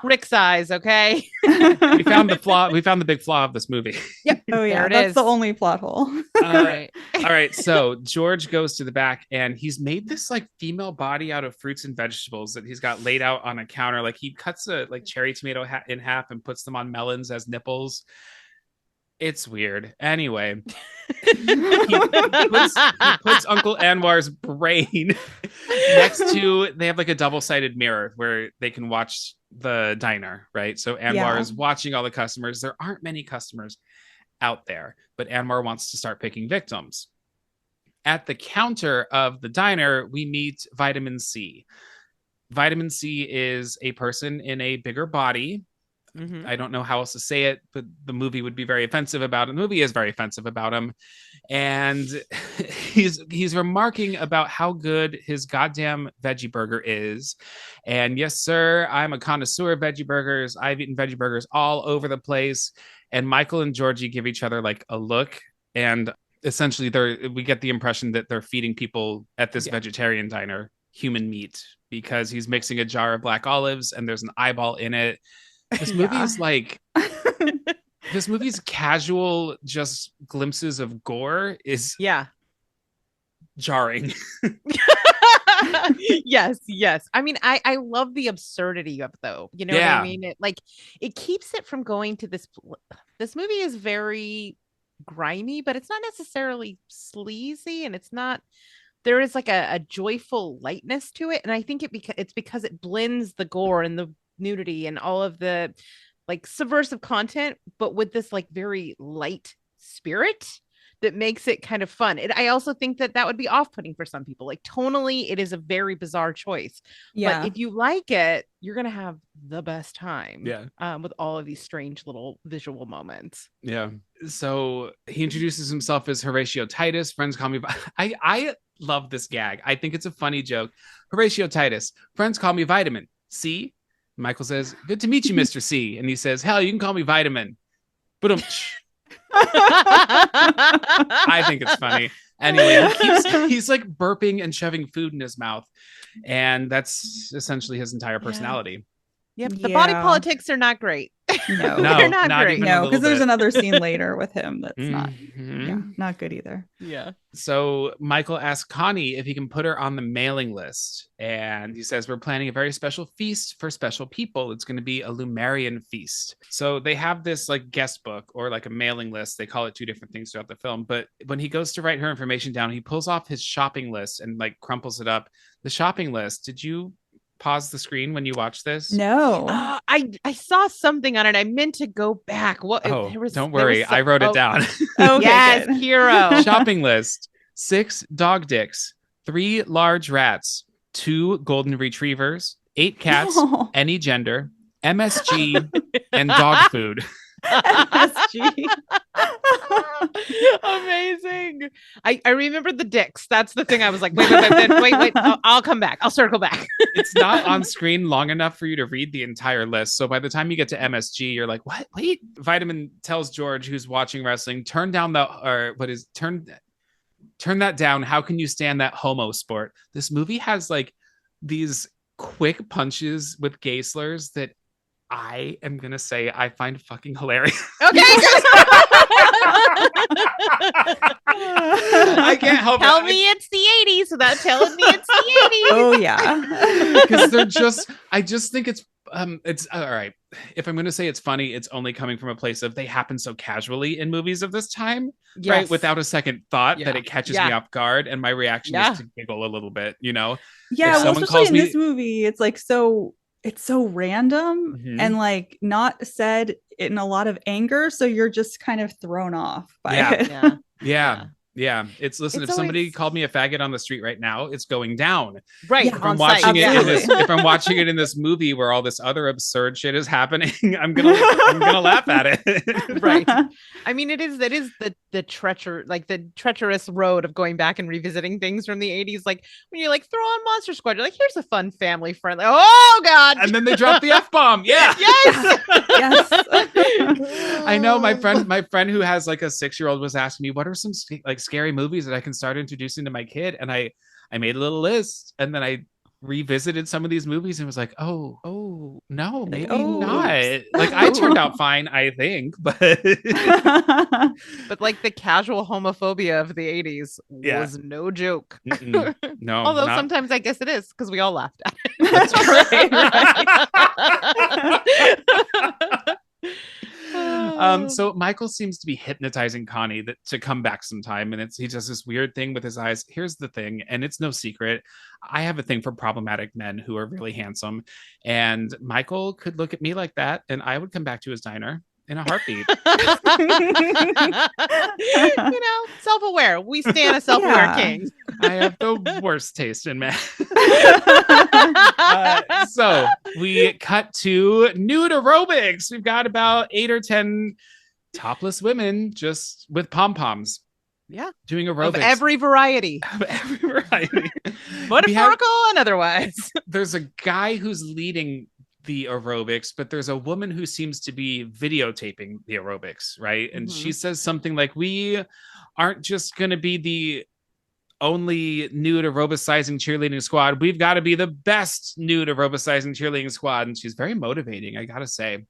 Rick's eyes. Okay. We found the flaw. We found the big flaw of this movie. Yep. Oh yeah, that's the only plot hole. All right. So George goes to the back and he's made this like female body out of fruits and vegetables that he's got laid out on a counter. Like he cuts a like cherry tomato in half and puts them on melons as nipples. It's weird. Anyway, he puts Uncle Anwar's brain next to, they have like a double-sided mirror where they can watch the diner, right? So Anwar is watching all the customers. There aren't many customers out there, but Anwar wants to start picking victims. At the counter of the diner, we meet Vitamin C. Vitamin C is a person in a bigger body. Mm-hmm. I don't know how else to say it, but the movie would be very offensive about him. The movie is very offensive about him. And he's remarking about how good his goddamn veggie burger is. And yes, sir, I'm a connoisseur of veggie burgers. I've eaten veggie burgers all over the place. And Michael and Georgie give each other like a look. And essentially we get the impression that they're feeding people at this vegetarian diner human meat because he's mixing a jar of black olives and there's an eyeball in it. This movie is like, this movie's casual, just glimpses of gore is jarring. Yes. I mean, I love the absurdity of it, though. You know what I mean? It keeps it from going to this. This movie is very grimy, but it's not necessarily sleazy, and it's not. There is like a joyful lightness to it, and I think it's because it blends the gore and the nudity and all of the like subversive content, but with this like very light spirit that makes it kind of fun. I also think that would be off-putting for some people. Like tonally, it is a very bizarre choice. But if you like it, you're gonna have the best time. With all of these strange little visual moments. Yeah. So he introduces himself as Horatio Titus. Friends call me. I love this gag. I think it's a funny joke. Horatio Titus. Friends call me Vitamin C. Michael says, "Good to meet you, Mr. C." And he says, "Hell, you can call me Vitamin." But I think it's funny. Anyway, he's like burping and shoving food in his mouth. And that's essentially his entire personality. Yep. The body Yeah. politics are not great. No. No, They're not not great. even a No, little because there's bit. another scene later with him that's not, Mhm. not good either. Yeah. So Michael asks Connie if he can put her on the mailing list. And he says, we're planning a very special feast for special people. It's going to be a Lumerian feast. So they have this like guest book or like a mailing list. They call it two different things throughout the film. But when he goes to write her information down, he pulls off his shopping list and like crumples it up. The shopping list. Did you pause the screen when you watched this? No. I saw something on it. I meant to go back. What? Oh, there was, don't there was worry. I wrote it down. Okay, yes, good. hero. Shopping list: 6 dog dicks, 3 large rats, 2 golden retrievers, 8 cats, No. any gender, MSG, and dog food. MSG. Amazing. I remember the dicks. That's the thing. I was like, wait. I'll come back. I'll circle back. It's not on screen long enough for you to read the entire list. So by the time you get to MSG, you're like, what? Wait. Vitamin tells George, who's watching wrestling, turn that down. How can you stand that homo sport? This movie has like these quick punches with gay slurs that I am going to say I find fucking hilarious. Okay. I can't help Tell it. me it's the 80s without telling me it's the 80s. Oh yeah. Because I just think it's all right. If I'm going to say it's funny, it's only coming from a place of they happen so casually in movies of this time, right? Without a second thought that it catches me off guard. And my reaction is to giggle a little bit, you know? Yeah, If well, someone especially calls in me- this movie, it's so random Mhm. and like not said in a lot of anger, so you're just kind of thrown off by it. Yeah. It's listen, It's if somebody always- called me a faggot on the street right now, it's going down. Right. Yeah, If I'm on watching site. it in this, Absolutely. if I'm watching it in this movie where all this other absurd shit is happening, I'm gonna laugh at it. Right. I mean, it is the treacherous road of going back and revisiting things from the 80s. Like when you like throw on Monster Squad, you're like, here's a fun family friendly. Oh God. And then they drop the F-bomb. Yeah. Yes. Yes. I know my friend who has like a 6-year-old was asking me, what are some like scary movies that I can start introducing to my kid? And I made a little list, and then I revisited some of these movies and was like, oh no, maybe not. Like I turned out fine, I think, but But like the casual homophobia of the 80s was no joke. No. Although sometimes I guess it is because we all laughed at it. That's right. So Michael seems to be hypnotizing Connie to come back sometime, and he does this weird thing with his eyes. Here's the thing, and it's no secret. I have a thing for problematic men who are really handsome, and Michael could look at me like that, and I would come back to his diner in a heartbeat. Self-aware. We stand a self-aware king. I have the worst taste in men. So we cut to nude aerobics. We've got about 8 or 10 topless women just with pom-poms. Yeah. Doing aerobics. Of every variety. Metaphorical and otherwise. There's a guy who's leading the aerobics, but there's a woman who seems to be videotaping the aerobics, right? And she says something like, we aren't just going to be the only nude aerobicizing cheerleading squad. We've got to be the best nude aerobicizing cheerleading squad. And she's very motivating, I gotta say.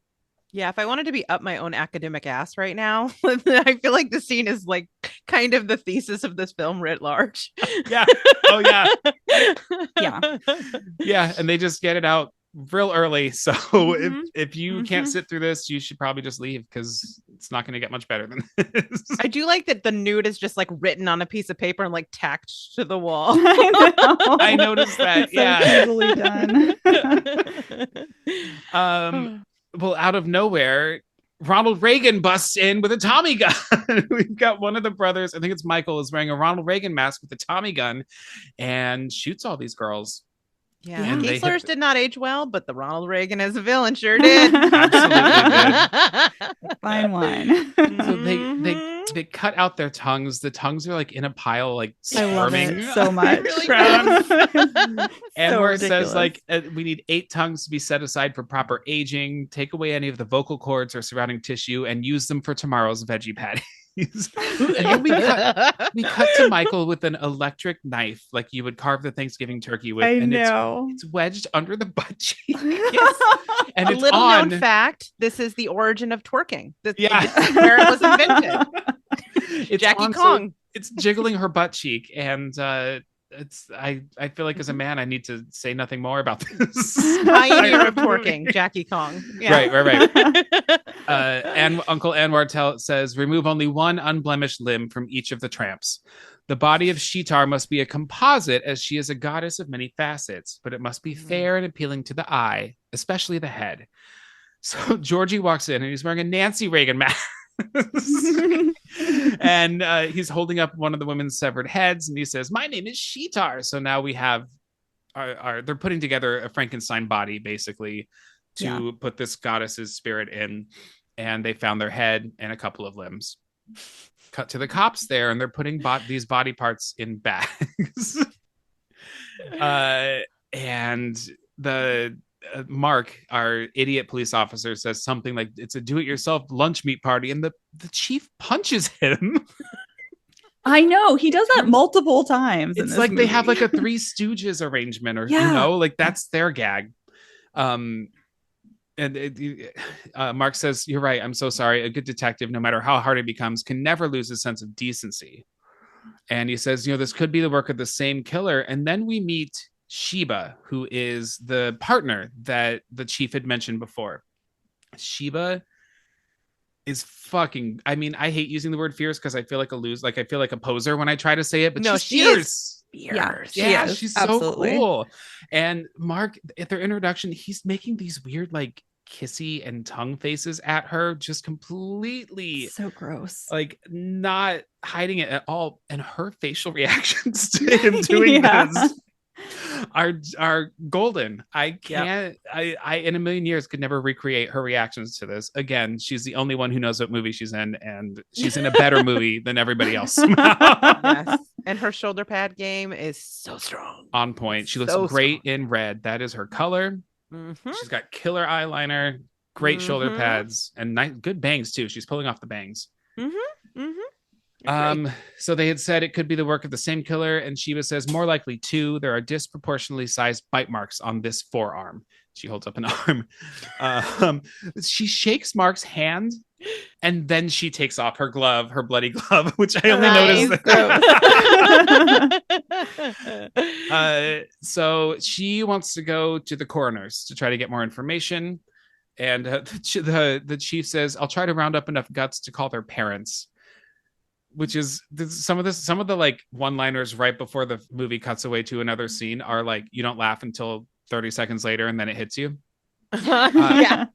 Yeah, if I wanted to be up my own academic ass right now, I feel like the scene is like kind of the thesis of this film writ large. Yeah. Oh yeah. Yeah. Yeah. And they just get it out real early. So if you can't sit through this, you should probably just leave because it's not going to get much better than this. I do like that the nude is just like written on a piece of paper and like tacked to the wall. I noticed that. It's so easily done. Well, out of nowhere, Ronald Reagan busts in with a Tommy gun. We've got one of the brothers, I think it's Michael, is wearing a Ronald Reagan mask with a Tommy gun and shoots all these girls. Yeah, And they Geisler's did not age well, but the Ronald Reagan as a villain sure did. Absolutely Fine wine. So they cut out their tongues. The tongues are like in a pile, like I love squirming. it so much. And So where it says ridiculous. like we need 8 tongues to be set aside for proper aging, take away any of the vocal cords or surrounding tissue and use them for tomorrow's veggie patty. And then we cut to Michael with an electric knife, like you would carve the Thanksgiving turkey with, I and know. it's wedged under the butt cheek. Yes. And A it's little on. known fact: this is the origin of twerking. This Yeah. is where it was invented. It's Jackie on, Kong. so it's jiggling her butt cheek, and I feel like as a man I need to say nothing more about this. Pioneer of twerking, Jackie Kong. Yeah. Right. And Uncle Anwar says, remove only one unblemished limb from each of the tramps. The body of SHEETAR must be a composite, as she is a goddess of many facets, but it must be fair and appealing to the eye, especially the head. So Georgie walks in and he's wearing a Nancy Reagan mask. And he's holding up one of the women's severed heads, and he says, my name is SHEETAR. So now we have they're putting together a Frankenstein body, basically, to put this goddess's spirit in, and they found their head and a couple of limbs. Cut to the cops there, and they're putting these body parts in bags. And the Mark, our idiot police officer, says something like, it's a do-it-yourself lunch meat party, and the chief punches him. I know, he does that multiple times. It's like they have like a Three Stooges arrangement, or like that's their gag. And Mark says, you're right, I'm so sorry. A good detective, no matter how hard it becomes, can never lose a sense of decency. And he says, this could be the work of the same killer. And then we meet Sheba, who is the partner that the chief had mentioned before. Sheba is fucking, I mean, I hate using the word fierce because I feel like I feel like a poser when I try to say it, but she's fierce. Yeah, she's so cool. And Mark, at their introduction, he's making these weird like kissy and tongue faces at her, just completely so gross, like not hiding it at all. And her facial reactions to him doing this are golden. I can't I in a million years could never recreate her reactions to this. Again, she's the only one who knows what movie she's in, and she's in a better movie than everybody else. Yes. And her shoulder pad game is so strong. On point. She looks great in red. That is her color. She's got killer eyeliner, great shoulder pads, and good bangs too. She's pulling off the bangs. So they had said it could be the work of the same killer, and Sheba says more likely two. There are disproportionately sized bite marks on this forearm. She holds up an arm. She shakes Mark's hand, and then she takes off her glove, her bloody glove, which I only noticed. So she wants to go to the coroner's to try to get more information, and the chief says, "I'll try to round up enough guts to call their parents." Which is some of the like one-liners right before the movie cuts away to another scene are like, you don't laugh until 30 seconds later and then it hits you. Yeah.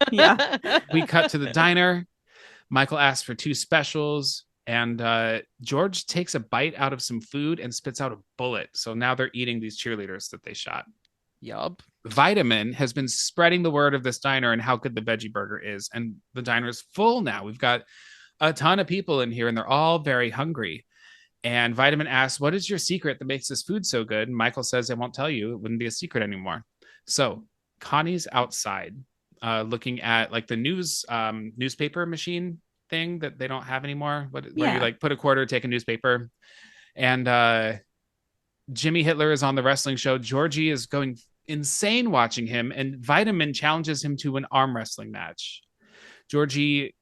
We cut to the diner. Michael asks for 2 specials, and George takes a bite out of some food and spits out a bullet. So now they're eating these cheerleaders that they shot. Yup. Vitamin has been spreading the word of this diner and how good the veggie burger is. And the diner is full now. We've got a ton of people in here, and they're all very hungry. And Vitamin asks, what is your secret that makes this food so good? And Michael says, I won't tell you. It wouldn't be a secret anymore. So Connie's outside looking at like the newspaper machine thing that they don't have anymore. Where you like put a quarter, take a newspaper. And Jimmy Hitler is on the wrestling show. Georgie is going insane watching him, and Vitamin challenges him to an arm wrestling match. Georgie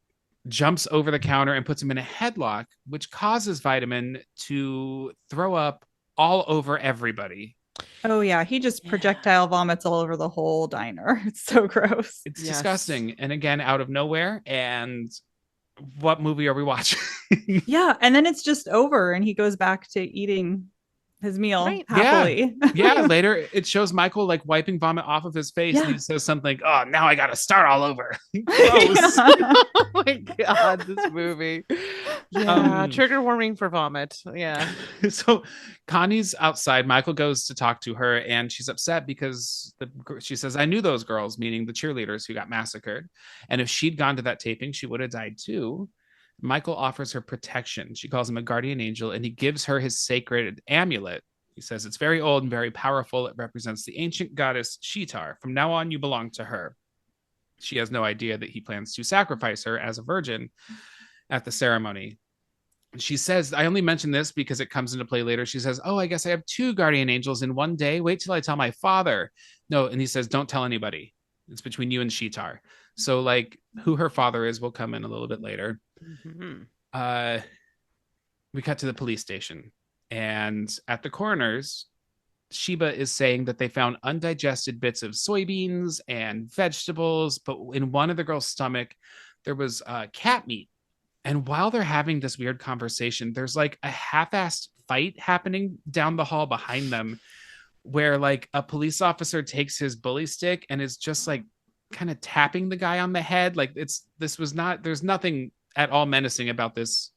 jumps over the counter and puts him in a headlock, which causes Vitamin to throw up all over everybody. Oh yeah, he just projectile vomits all over the whole diner. It's so gross. It's disgusting. And again, out of nowhere. And what movie are we watching? Yeah, and then it's just over, and he goes back to eating his meal happily. Yeah, later it shows Michael like wiping vomit off of his face, and he says something like, oh, now I gotta start all over. Gross. Oh my god, this movie. Trigger warning for vomit. So Connie's outside. Michael goes to talk to her, and she's upset because she says, I knew those girls, meaning the cheerleaders who got massacred, and if she'd gone to that taping, she would have died too. Michael offers her protection. She calls him a guardian angel, and he gives her his sacred amulet. He says it's very old and very powerful. It represents the ancient goddess SHEETAR. From now on, you belong to her. She has no idea that he plans to sacrifice her as a virgin at the ceremony. she says, I only mention this because it comes into play later. She says, oh, I guess I have 2 guardian angels in one day. Wait till I tell my father. No, and he says, don't tell anybody. It's between you and SHEETAR. So like who her father is will come in a little bit later. Mm-hmm. We cut to the police station, and at the coroner's, Sheba is saying that they found undigested bits of soybeans and vegetables, but in one of the girl's stomach, there was cat meat. And while they're having this weird conversation, there's like a half-assed fight happening down the hall behind them, where like a police officer takes his bully stick and is just like kind of tapping the guy on the head. Like there's nothing at all menacing about this.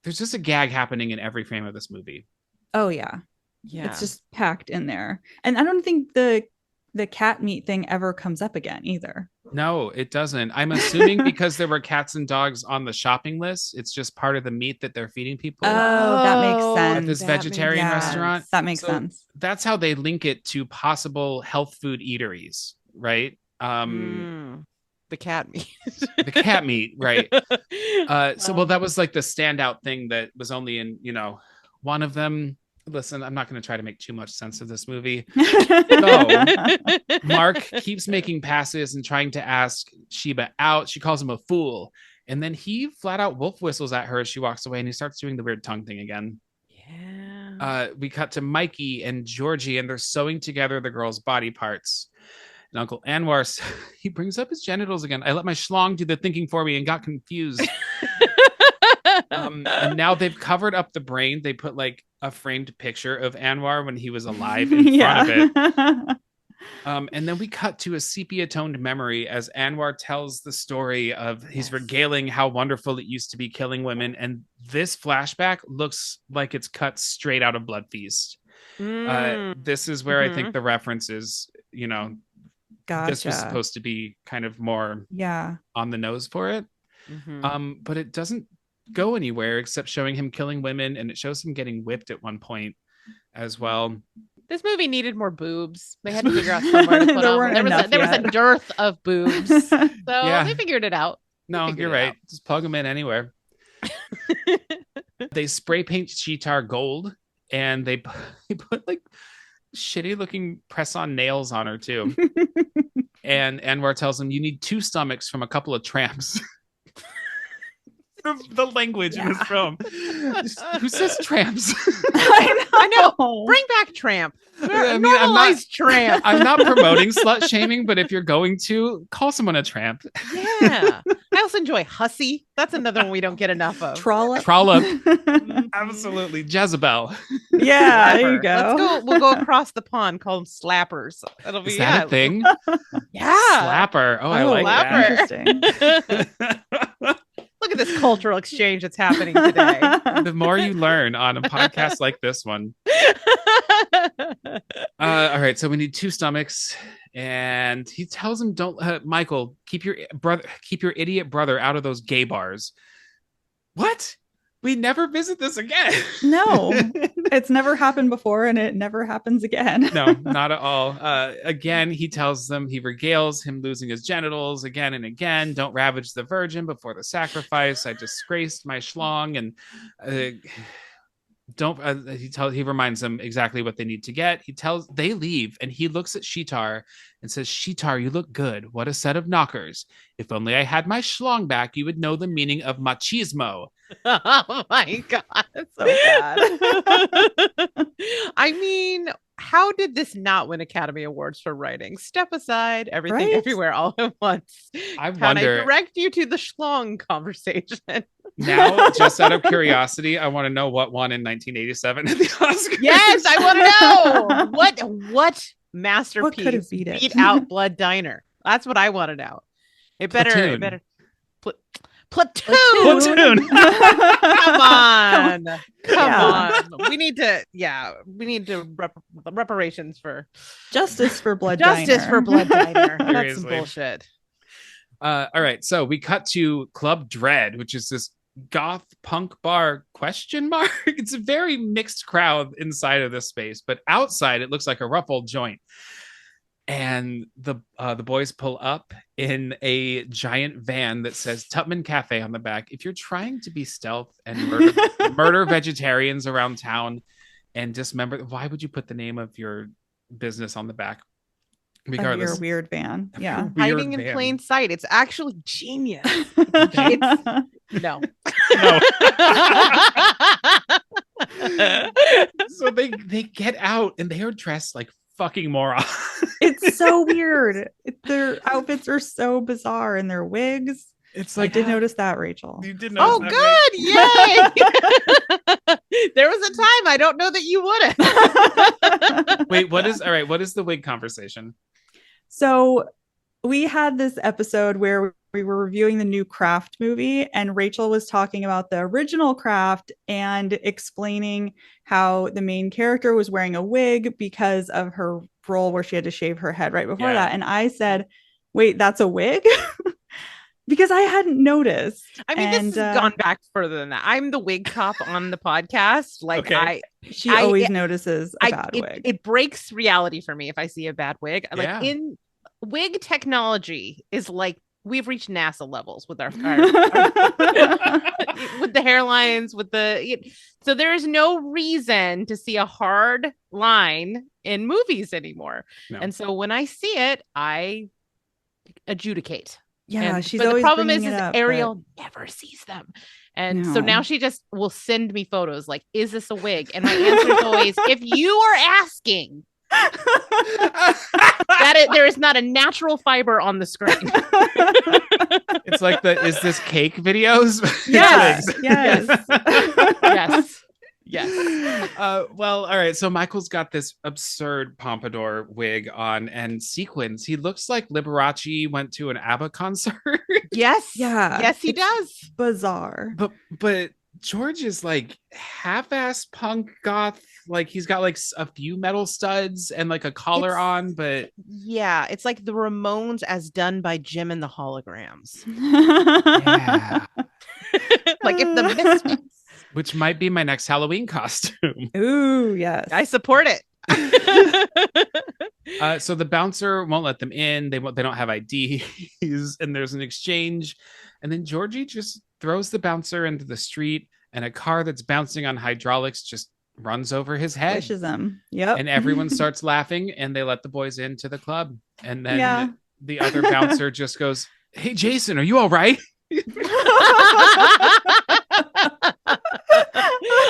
There's just a gag happening in every frame of this movie. Oh yeah. It's just packed in there. And I don't think the cat meat thing ever comes up again either. No, it doesn't. I'm assuming because there were cats and dogs on the shopping list, it's just part of the meat that they're feeding people. Oh, that makes sense. At this vegetarian restaurant. That makes sense. That's how they link it to possible health food eateries, right? The cat meat. The cat meat, right. Well, that was like the standout thing that was only in, one of them. Listen, I'm not going to try to make too much sense of this movie. So, Mark keeps making passes and trying to ask Sheba out. She calls him a fool. And then he flat out wolf whistles at her as she walks away, and he starts doing the weird tongue thing again. Yeah. We cut to Mikey and Georgie, and they're sewing together the girl's body parts. And Uncle Anwar, he brings up his genitals again. I let my schlong do the thinking for me and got confused. And now they've covered up the brain. They put like a framed picture of Anwar when he was alive in front of it. And then we cut to a sepia-toned memory as Anwar tells the story of he's regaling how wonderful it used to be killing women. And this flashback looks like it's cut straight out of Blood Feast. This is where I think the reference is, Gotcha. This was supposed to be kind of more on the nose for it. But it doesn't go anywhere except showing him killing women, and it shows him getting whipped at one point as well. This movie needed more boobs. They had to figure out somewhere to put them. There was a dearth of boobs, so they figured it out. No, you're right. Just plug them in anywhere. They spray paint SHEETAR gold, and they put like shitty looking press-on nails on her too. And Anwar tells him, you need 2 stomachs from a couple of tramps. The language in this film. Who says tramps? I know. Bring back tramp. Normalize tramp. I'm not promoting slut shaming, but if you're going to, call someone a tramp. Yeah. I also enjoy hussy. That's another one we don't get enough of. Trollop. Absolutely. Jezebel. Yeah, there you go. Let's go. We'll go across the pond. Call them slappers. It'll be Is that a thing? Yeah. Slapper. Oh, I like that. Interesting. Look at this cultural exchange that's happening today. The more you learn on a podcast like this one. All right, so we need 2 stomachs, and he tells him, "Don't, Michael, keep your idiot brother out of those gay bars." What? We never visit this again. No, it's never happened before, and it never happens again. No, not at all. Again, he tells them, he regales him losing his genitals again and again. Don't ravage the virgin before the sacrifice. I disgraced my schlong, and he reminds them exactly what they need to get. They leave, and he looks at SHEETAR and says, "SHEETAR, you look good. What a set of knockers. If only I had my schlong back, you would know the meaning of machismo." Oh my God. That's so bad. I mean, how did this not win Academy Awards for writing? Step aside, everything, everywhere, all at once. I Can wonder. I direct you to the schlong conversation? Now, just out of curiosity, I want to know what won in 1987 at the Oscars. Yes, I want to know. What masterpiece beat out Blood Diner? That's what I want to know. Platoon. Platoon. Come on. We need to reparations for justice for Blood Diner. Justice for Blood Diner. That's some bullshit. All right, so we cut to Club Dread, which is this goth punk bar ? It's a very mixed crowd inside of this space, but outside it looks like a rough old joint. and the boys pull up in a giant van that says Tupman Cafe on the back. If you're trying to be stealth and murder vegetarians around town and dismember, why would you put the name of your business on the back? Regardless, of your weird van, yeah, hiding in plain sight. It's actually genius. No. So they get out and they are dressed like fucking morons. It's so weird. Their outfits are so bizarre, and their wigs. It's like, I did notice that, Rachel. You did notice that, good. Yay. There was a time I don't know that you would have. Wait, what is the wig conversation? So we had this episode where we were reviewing the new Craft movie, and Rachel was talking about the original Craft and explaining how the main character was wearing a wig because of her role where she had to shave her head right before that. And I said, wait, that's a wig? Because I hadn't noticed. I mean, this has gone back further than that. I'm the wig cop on the podcast. Like, okay. She always notices a bad wig. It breaks reality for me if I see a bad wig. Yeah. Like, in wig technology is like, we've reached NASA levels with our with the hairlines, so there is no reason to see a hard line in movies anymore. No. And so when I see it, I adjudicate. Yeah, but the problem is Ariel never sees them. And so now she just will send me photos like, is this a wig? And my answer is always, if you are asking, there is not a natural fiber on the screen. It's like is this cake videos? Yes. Yes. Well, all right. So Michael's got this absurd pompadour wig on and sequins. He looks like Liberace went to an ABBA concert. Yes. Yeah. Yes, he does. Bizarre. But George is like half-ass punk goth. Like he's got like a few metal studs and like a collar on, but yeah, it's like the Ramones as done by Jim and the Holograms. Yeah. Like if the Misfits. Which might be my next Halloween costume. Ooh, yes. I support it. So the bouncer won't let them in. They don't have IDs, and there's an exchange. And then Georgie just throws the bouncer into the street, and a car that's bouncing on hydraulics just runs over his head. Pushes him. Yep. And everyone starts laughing, and they let the boys into the club. And then the other bouncer just goes, "Hey, Jason, are you all right?"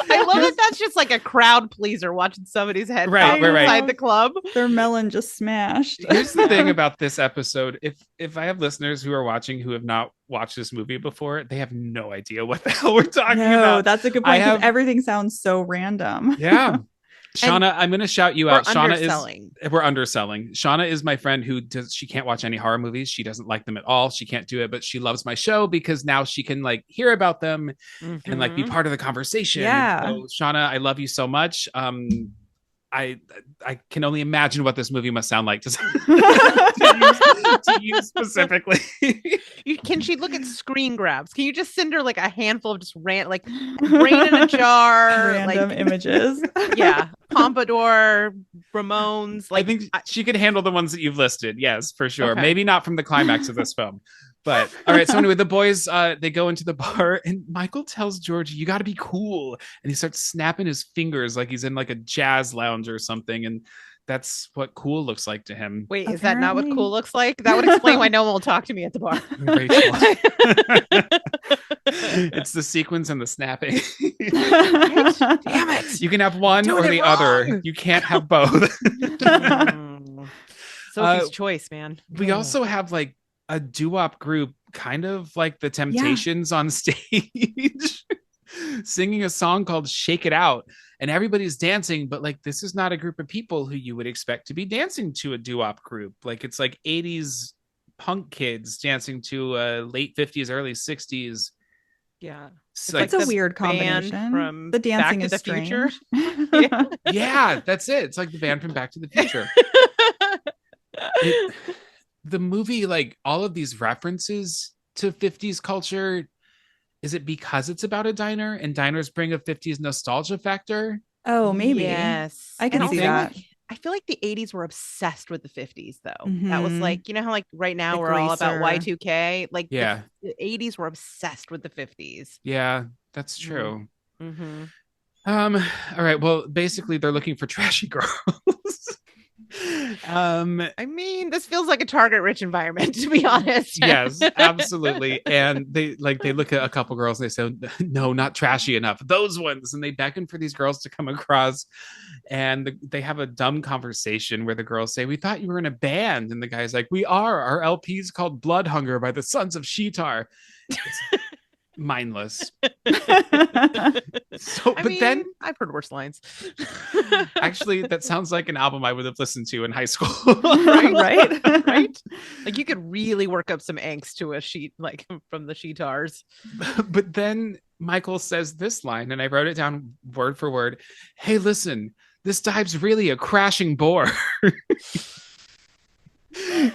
I love that that's just like a crowd pleaser watching somebody's head right inside the club. Their melon just smashed. Here's the thing about this episode. If I have listeners who are watching who have not watched this movie before, they have no idea what the hell we're talking about. That's a good point, because everything sounds so random. Yeah. Shauna, I'm going to shout you out. We're underselling. Shauna is my friend she can't watch any horror movies. She doesn't like them at all. She can't do it, but she loves my show because now she can like hear about them and like be part of the conversation. Yeah. So, Shauna, I love you so much. I can only imagine what this movie must sound like to you specifically. Can she look at screen grabs? Can you just send her like a handful of just brain in a jar, random images? Yeah, Pompadour, Ramones. I think she could handle the ones that you've listed. Yes, for sure. Okay. Maybe not from the climax of this film. But all right, so anyway, the boys they go into the bar, and Michael tells George, "You got to be cool," and he starts snapping his fingers like he's in like a jazz lounge or something, and that's what cool looks like to him. Wait, apparently. Is that not what cool looks like? That would explain why no one will talk to me at the bar. It's the sequins and the snapping. Damn it! You can have one or the other. You can't have both. Sophie's choice, man. We also have like a doo-wop group, kind of like the Temptations on stage, singing a song called Shake It Out, and everybody's dancing, but like this is not a group of people who you would expect to be dancing to a doo-wop group. Like it's like 80s punk kids dancing to late 50s, early 60s. Yeah. It's a weird combination. From the dancing is the strange. Future. Yeah, that's it. It's like the band from Back to the Future. The movie, like all of these references to 50s culture, is it because it's about a diner and diners bring a 50s nostalgia factor? Oh, maybe. Yes. I can see that. I feel like the 80s were obsessed with the 50s though. That was Mhm. like, you know how like right now The we're all about greaser. Y2K? Like Yeah. the 80s were obsessed with the 50s. Yeah, that's true. Mm-hmm. All right. Well, basically they're looking for trashy girls. I mean, this feels like a target-rich environment, to be honest. Yes, absolutely. And they look at a couple girls and they say, no, not trashy enough. Those ones. And they beckon for these girls to come across. And they have a dumb conversation where the girls say, we thought you were in a band. And the guy's like, we are. Our LP's called Blood Hunger by the Sons of SHEETAR. It's mindless. So, I but mean, then I've heard worse lines. actually, that sounds like an album I would have listened to in high school. Right? Right? Like you could really work up some angst to a sheet like from the Sheetars. But then Michael says this line, and I wrote it down word for word. Hey, listen, this dive's really a crashing bore.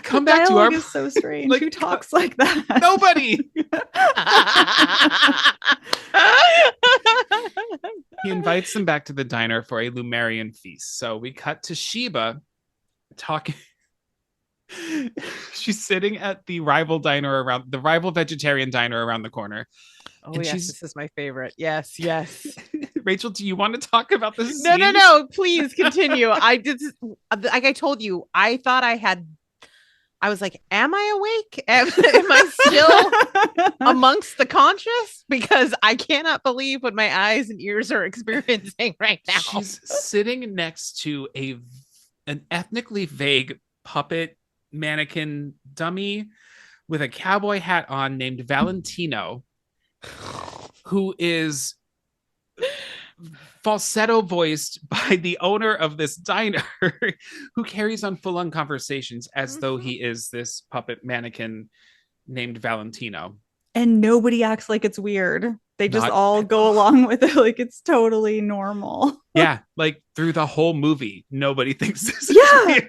Come back to our is so strange. like, Who talks like that? nobody. He invites them back to the diner for a Lumerian feast. So we cut to Sheba talking. She's sitting at the rival vegetarian diner around the corner. Oh, And yes, this is my favorite. Yes, yes. Rachel, do you want to talk about this? No. Please continue. I did, like I told you, I thought I was like, am I awake? Am I still amongst the conscious? Because I cannot believe what my eyes and ears are experiencing right now. She's sitting next to an ethnically vague puppet mannequin dummy with a cowboy hat on named Valentino, who is falsetto voiced by the owner of this diner, who carries on full-on conversations as though he is this puppet mannequin named Valentino. And nobody acts like it's weird. They just Not all go along with it like it's totally normal. Yeah, like through the whole movie, nobody thinks this is weird.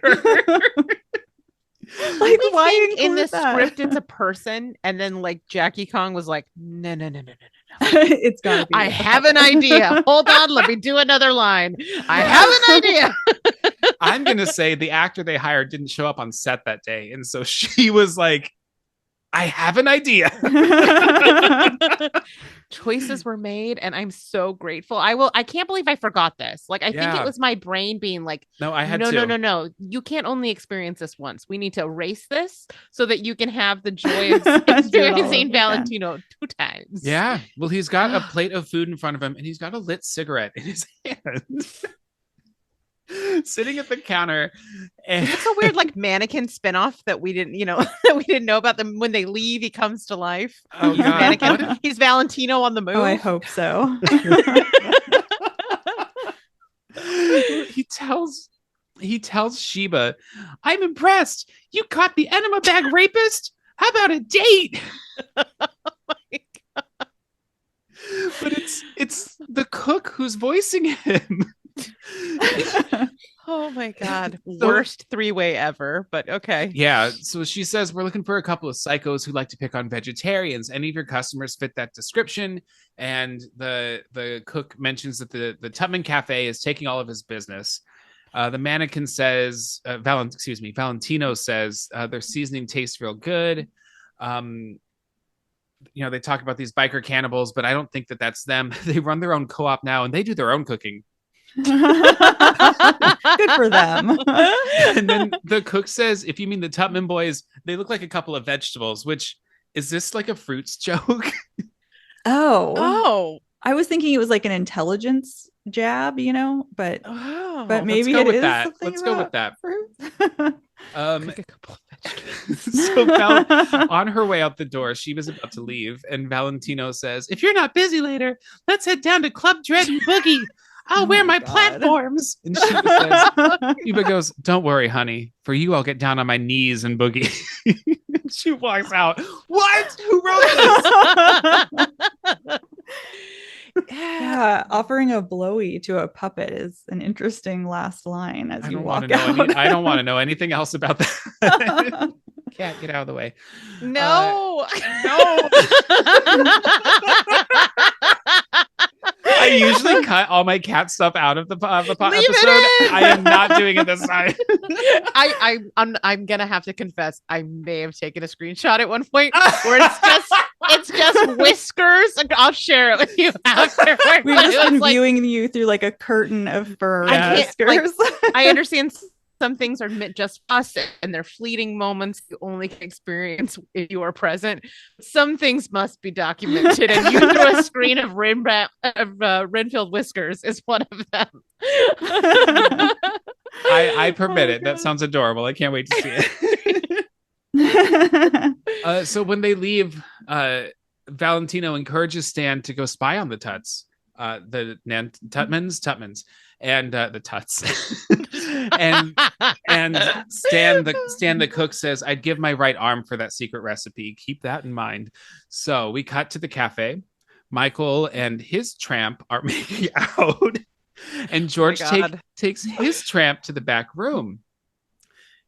Like, We why think in the include that? script it's a person, and then like Jackie Kong was like, no. It's gotta be. I have an idea. Hold on, let me do another line. I have an idea. I'm gonna say the actor they hired didn't show up on set that day, and so she was like, I have an idea. Choices were made, and I'm so grateful. I can't believe I forgot this. Like, I think it was my brain being like, No, I had no, to. no. You can't only experience this once. We need to erase this so that you can have the joy of experiencing Valentino 2 times. Yeah. Well, he's got a plate of food in front of him, and he's got a lit cigarette in his hand. Sitting at the counter. And it's a weird like mannequin spinoff that we didn't know about them. When they leave, he comes to life. Oh, he's God. mannequin. He's Valentino on the move. Oh, I hope so. he tells Sheba, I'm impressed. You caught the enema bag rapist? How about a date? Oh my God. But it's the cook who's voicing him. Oh my God. Worst three-way ever, but okay. Yeah. So she says, we're looking for a couple of psychos who like to pick on vegetarians. Any of your customers fit that description? And the cook mentions that the Tubman Cafe is taking all of his business. The mannequin says, Valentino says, their seasoning tastes real good. They talk about these biker cannibals, but I don't think that that's them. They run their own co-op now, and they do their own cooking. Good for them. And then the cook says, if you mean the Tubman boys, they look like a couple of vegetables, which is this like a fruits joke? Oh, I was thinking it was like an intelligence jab, but maybe it is that. something Let's go with that. fruit. So on her way out the door, she was about to leave, and Valentino says, if you're not busy later, let's head down to Club Dread and Boogie. I'll wear my platforms. And Sheba goes, don't worry, honey. For you, I'll get down on my knees and boogie. She walks out. What? Who wrote this? Yeah, offering a blowy to a puppet is an interesting last line as you walk out. I don't want to know anything else about that. Cat, get out of the way. No. No. I usually cut all my cat stuff out of the episode. I am not doing it this time. I'm gonna have to confess, I may have taken a screenshot at one point where it's just whiskers. I'll share it with you after. We've just been viewing you through like a curtain of fur whiskers. I understand some things are meant just for us and they're fleeting moments you only can experience if you are present. Some things must be documented, and you threw a screen of Renfield whiskers is one of them. I permit it. That sounds adorable. I can't wait to see it. So when they leave, Valentino encourages Stan to go spy on the Tuts. The Tutmans and the Tuts. and Stan the cook says, I'd give my right arm for that secret recipe. Keep that in mind. So we cut to the cafe. Michael and his tramp are making out, and George takes his tramp to the back room.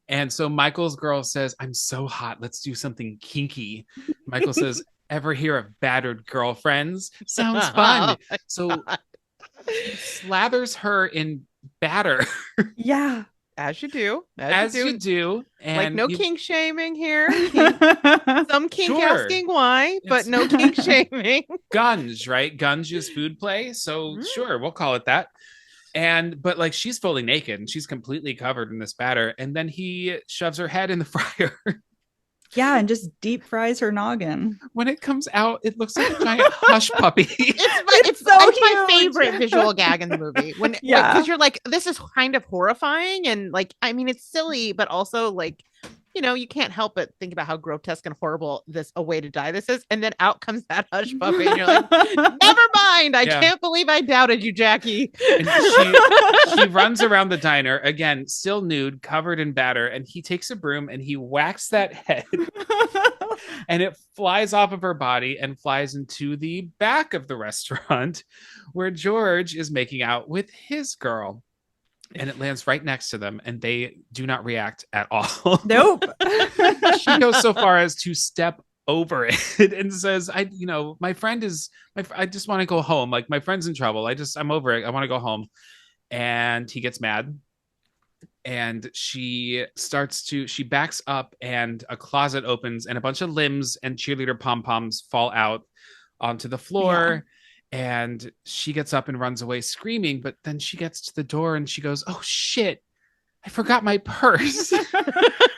And so Michael's girl says, I'm so hot, let's do something kinky. Michael says, ever hear of battered girlfriends? Sounds fun. So slathers her in batter. Yeah. As you do. As you do. And like no kink shaming here. Some kink asking why, but no kink shaming. Gunge, right? Gunge is food play. So sure, we'll call it that. But like she's fully naked and she's completely covered in this batter. And then he shoves her head in the fryer. Yeah, and just deep fries her noggin. When it comes out, it looks like a giant hush puppy. It's my favorite visual gag in the movie. Because you're like, this is kind of horrifying, and like, I mean, it's silly, but also like, you know, you can't help but think about how grotesque and horrible a way to die this is, and then out comes that hush puppy, and you're like, never mind. I can't believe I doubted you, Jackie. And she runs around the diner again, still nude, covered in batter, and he takes a broom and he whacks that head, and it flies off of her body and flies into the back of the restaurant where George is making out with his girl. And it lands right next to them, and they do not react at all. Nope. She goes so far as to step over it and says, I just want to go home. Like, my friend's in trouble. I'm over it. I want to go home. And he gets mad. And she backs up, and a closet opens, and a bunch of limbs and cheerleader pom-poms fall out onto the floor. Yeah. And she gets up and runs away screaming, but then she gets to the door and she goes, oh shit, I forgot my purse.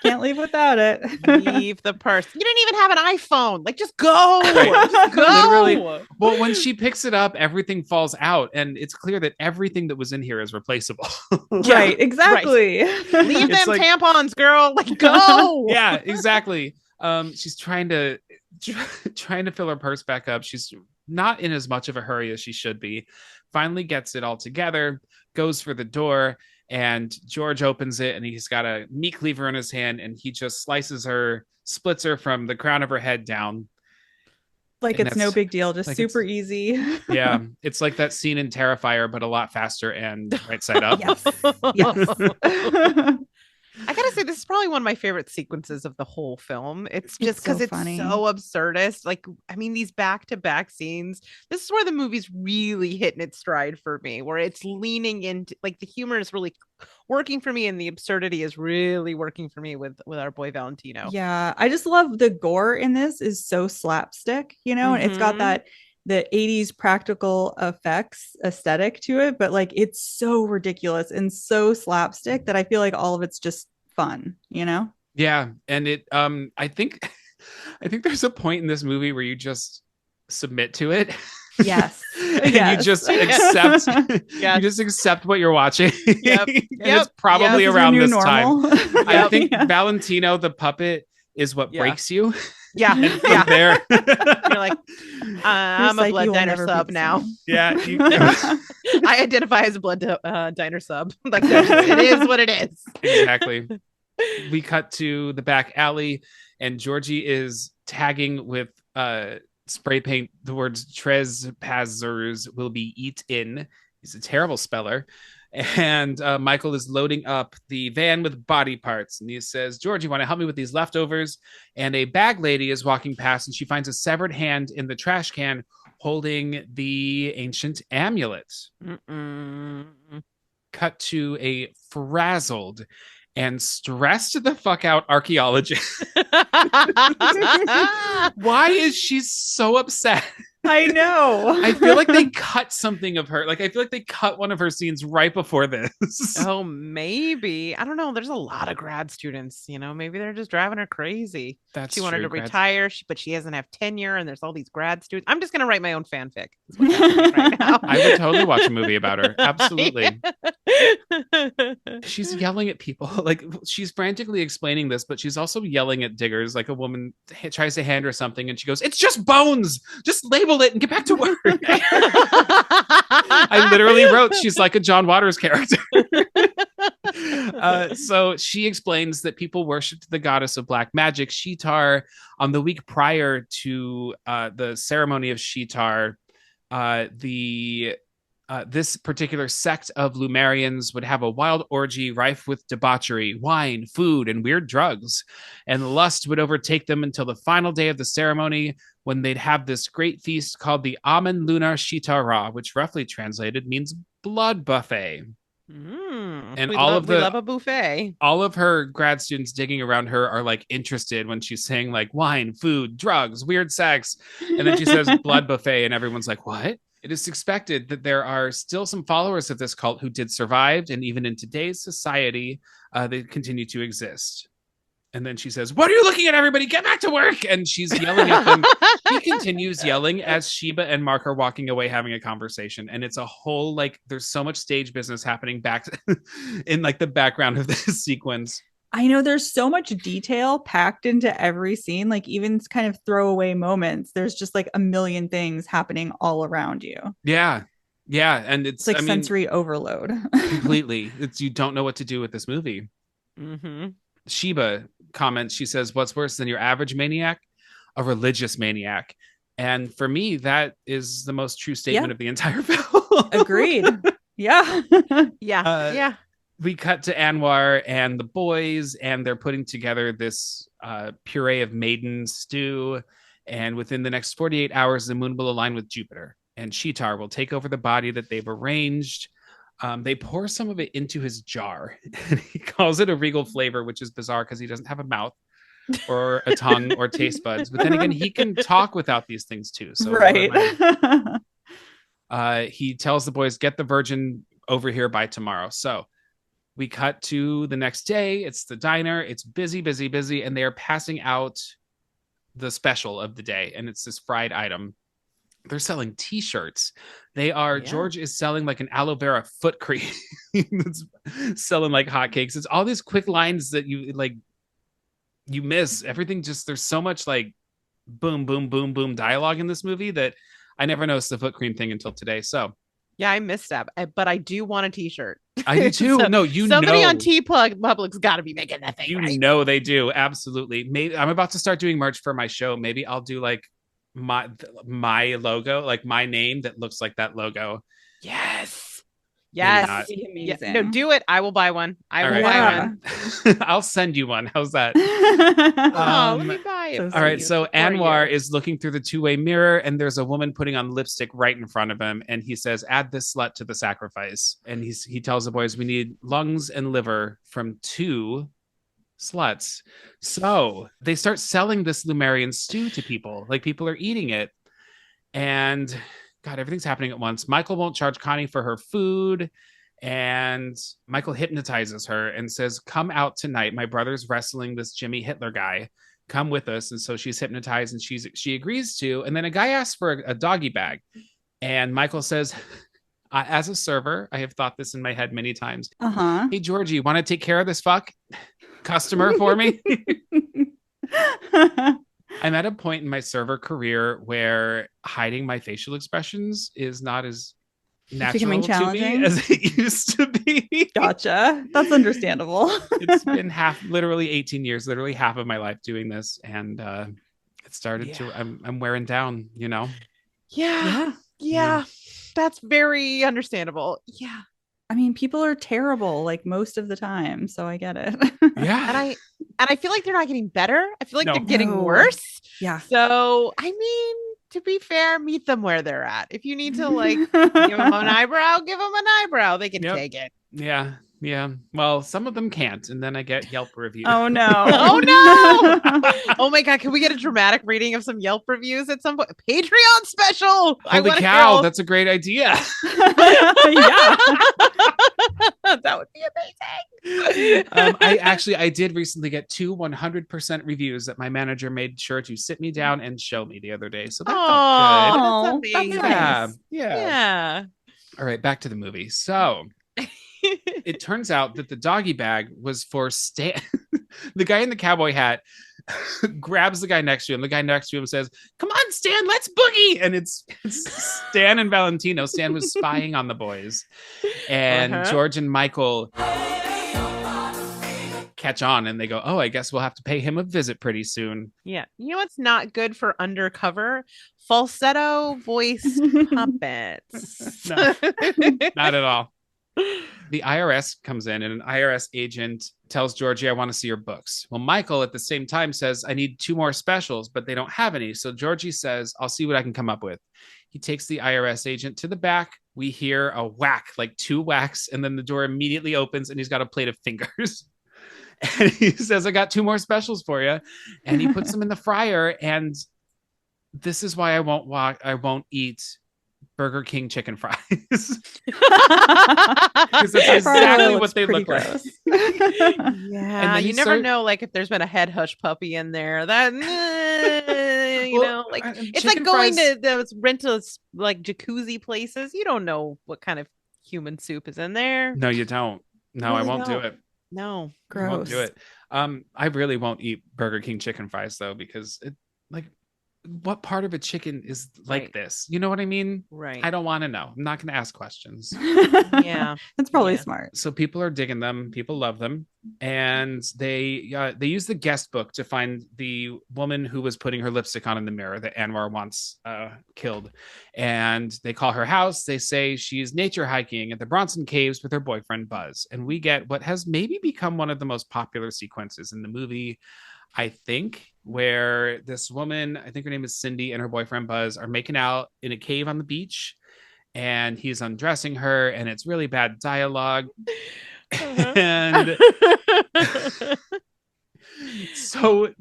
Can't leave without it. Leave the purse. You didn't even have an iPhone. Like, just go. Right. Just go. Literally. Well, when she picks it up, everything falls out, and it's clear that everything that was in here is replaceable. Right, exactly. Right. Leave them tampons, girl. Like, go. Yeah, exactly. She's trying to fill her purse back up. She's not in as much of a hurry as she should be. Finally gets it all together, goes for the door, and George opens it, and he's got a meat cleaver in his hand, and he just splits her from the crown of her head down. Like, it's no big deal, just like super easy. Yeah, it's like that scene in Terrifier, but a lot faster and right side up. Yes. I gotta say, this is probably one of my favorite sequences of the whole film. It's just because it's so absurdist. Like, I mean, these back-to-back scenes, this is where the movie's really hitting its stride for me, where it's leaning into, like, the humor is really working for me, and the absurdity is really working for me with our boy Valentino. Yeah, I just love the gore in this is so slapstick, and it's got the 80s practical effects aesthetic to it, but like, it's so ridiculous and so slapstick that I feel like all of it's just fun, Yeah. And it I think there's a point in this movie where you just submit to it. Yes. And you just accept you just accept what you're watching. Yep. It's probably around this time. I think Yeah. Valentino the puppet is what breaks you. Yeah. And from there you're like, I'm a blood diner sub now. Yeah. I identify as a blood diner sub. Like, it is what it is. Exactly. We cut to the back alley, and Georgie is tagging with spray paint the words trespassers will be eaten. He's a terrible speller. And Michael is loading up the van with body parts. And he says, George, you want to help me with these leftovers? And a bag lady is walking past, and she finds a severed hand in the trash can, holding the ancient amulet. Cut to a frazzled and stressed the fuck out archaeologist. Why is she so upset? I know. I feel like they cut something of her. Like, I feel like they cut one of her scenes right before this. Oh, maybe. I don't know. There's a lot of grad students, maybe they're just driving her crazy. That's she wanted true. to retire, but she doesn't have tenure, and there's all these grad students. I'm just going to write my own fanfic. That's what's happening right now. I would totally watch a movie about her. Absolutely. She's yelling at people. Like, she's frantically explaining this, but she's also yelling at diggers. Like, a woman tries to hand her something and she goes, "It's just bones. Just label it and get back to work." I literally wrote, she's like a John Waters character. So she explains that people worshipped the goddess of black magic, SHEETAR, on the week prior to the ceremony of SHEETAR. This particular sect of Lumerians would have a wild orgy rife with debauchery, wine, food, and weird drugs. And lust would overtake them until the final day of the ceremony, when they'd have this great feast called the Amen Lunar SHEETAR Ra, which roughly translated means blood buffet. And we love a buffet. All of her grad students digging around her are like interested when she's saying like wine, food, drugs, weird sex. And then she says blood buffet, and everyone's like, what? It is expected that there are still some followers of this cult who did survive, and even in today's society, they continue to exist. And then she says, "What are you looking at, everybody? Get back to work!" And she's yelling at them. She continues yelling as Sheba and Mark are walking away having a conversation. And it's a whole, like, there's so much stage business happening back in like the background of this sequence. I know there's so much detail packed into every scene, like even kind of throwaway moments. There's just like a million things happening all around you. Yeah. And it's like sensory overload. Completely. You don't know what to do with this movie. Sheba comments, she says, "What's worse than your average maniac? A religious maniac." And for me, that is the most true statement of the entire film. Agreed. Yeah. Yeah. We cut to Anwar and the boys, and they're putting together this puree of maiden stew. And within the next 48 hours, the moon will align with Jupiter, and SHEETAR will take over the body that they've arranged. They pour some of it into his jar, and he calls it a regal flavor, which is bizarre because he doesn't have a mouth or a tongue or taste buds. But then again, he can talk without these things too. So right. He tells the boys, "Get the virgin over here by tomorrow." So we cut to the next day. It's the diner. It's busy, and they are passing out the special of the day, and it's this fried item. They're selling t-shirts. They are, George is selling like an aloe vera foot cream that's selling like hotcakes. It's all these quick lines that you miss. Everything just, there's so much like boom, boom, boom, boom dialogue in this movie that I never noticed the foot cream thing until today. So yeah, I missed that, but I do want a t-shirt. I do too. So, no, somebody on Public's got to be making that thing. You right? know they do. Absolutely. Maybe I'm about to start doing merch for my show. Maybe I'll do like my logo, like my name that looks like that logo. Yes. Amazing. No, do it. I will buy one. I will buy one. I'll send you one. How's that? Let me buy it. All right. So Anwar is looking through the two-way mirror, and there's a woman putting on lipstick right in front of him. And he says, "Add this slut to the sacrifice." And he tells the boys, "We need lungs and liver from 2 sluts." So they start selling this Lumerian stew to people. Like, people are eating it. And God, everything's happening at once. Michael won't charge Connie for her food, and Michael hypnotizes her and says, "Come out tonight. My brother's wrestling this Jimmy Hitler guy. Come with us." And so she's hypnotized, and she agrees to. And then a guy asks for a doggy bag, and Michael says, "As a server, I have thought this in my head many times. Hey, Georgie, want to take care of this customer for me?" I'm at a point in my server career where hiding my facial expressions is not as natural to me as it used to be. Gotcha. That's understandable. It's been literally 18 years, literally half of my life doing this. And it started I'm wearing down, you know? Yeah. That's very understandable. Yeah. I mean, people are terrible like most of the time, so I get it. Yeah. And I feel like they're not getting better. I feel like they're getting worse. Yeah. So, I mean, to be fair, meet them where they're at. If you need to like give them an eyebrow, give them an eyebrow. They can take it. Yeah. Yeah. Well, some of them can't. And then I get Yelp reviews. Oh, no. Oh, no. Oh, my God. Can we get a dramatic reading of some Yelp reviews at some point? Patreon special. Holy cow. That's a great idea. Yeah. That would be amazing. I did recently get 2 100% reviews that my manager made sure to sit me down and show me the other day. So that felt good. That's amazing. Nice. Yeah. All right, back to the movie. So it turns out that the doggy bag was for Stan. The guy in the cowboy hat grabs the guy next to him. The guy next to him says, "Come on, Stan, let's boogie." And it's Stan and Valentino. Stan was spying on the boys. And George and Michael catch on and they go, "Oh, I guess we'll have to pay him a visit pretty soon." Yeah. You know what's not good for undercover? Falsetto voice puppets. No, not at all. The IRS comes in and an IRS agent tells Georgie, "I want to see your books." Well, Michael at the same time says, "I need 2 more specials, but they don't have any." So Georgie says, "I'll see what I can come up with." He takes the IRS agent to the back. We hear a whack, like 2 whacks, and then the door immediately opens and he's got a plate of fingers. And he says, "I got 2 more specials for you." And he puts them in the fryer. And this is why I won't eat Burger King chicken fries. Because that's exactly what they look like. Yeah, you never know, like if there's been a head hush puppy in there. That like it's like going to those rental like jacuzzi places. You don't know what kind of human soup is in there. No, you don't. No, I won't do it. No, gross. I won't do it. I really won't eat Burger King chicken fries though, because it like. What part of a chicken is like this? You know what I mean? Right. I don't want to know. I'm not going to ask questions. Yeah. That's probably smart. So people are digging them. People love them. And they use the guest book to find the woman who was putting her lipstick on in the mirror that Anwar wants killed. And they call her house. They say she's nature hiking at the Bronson Caves with her boyfriend, Buzz. And we get what has maybe become one of the most popular sequences in the movie, I think, where this woman, I think her name is Cindy, and her boyfriend Buzz are making out in a cave on the beach, and he's undressing her, and it's really bad dialogue. And so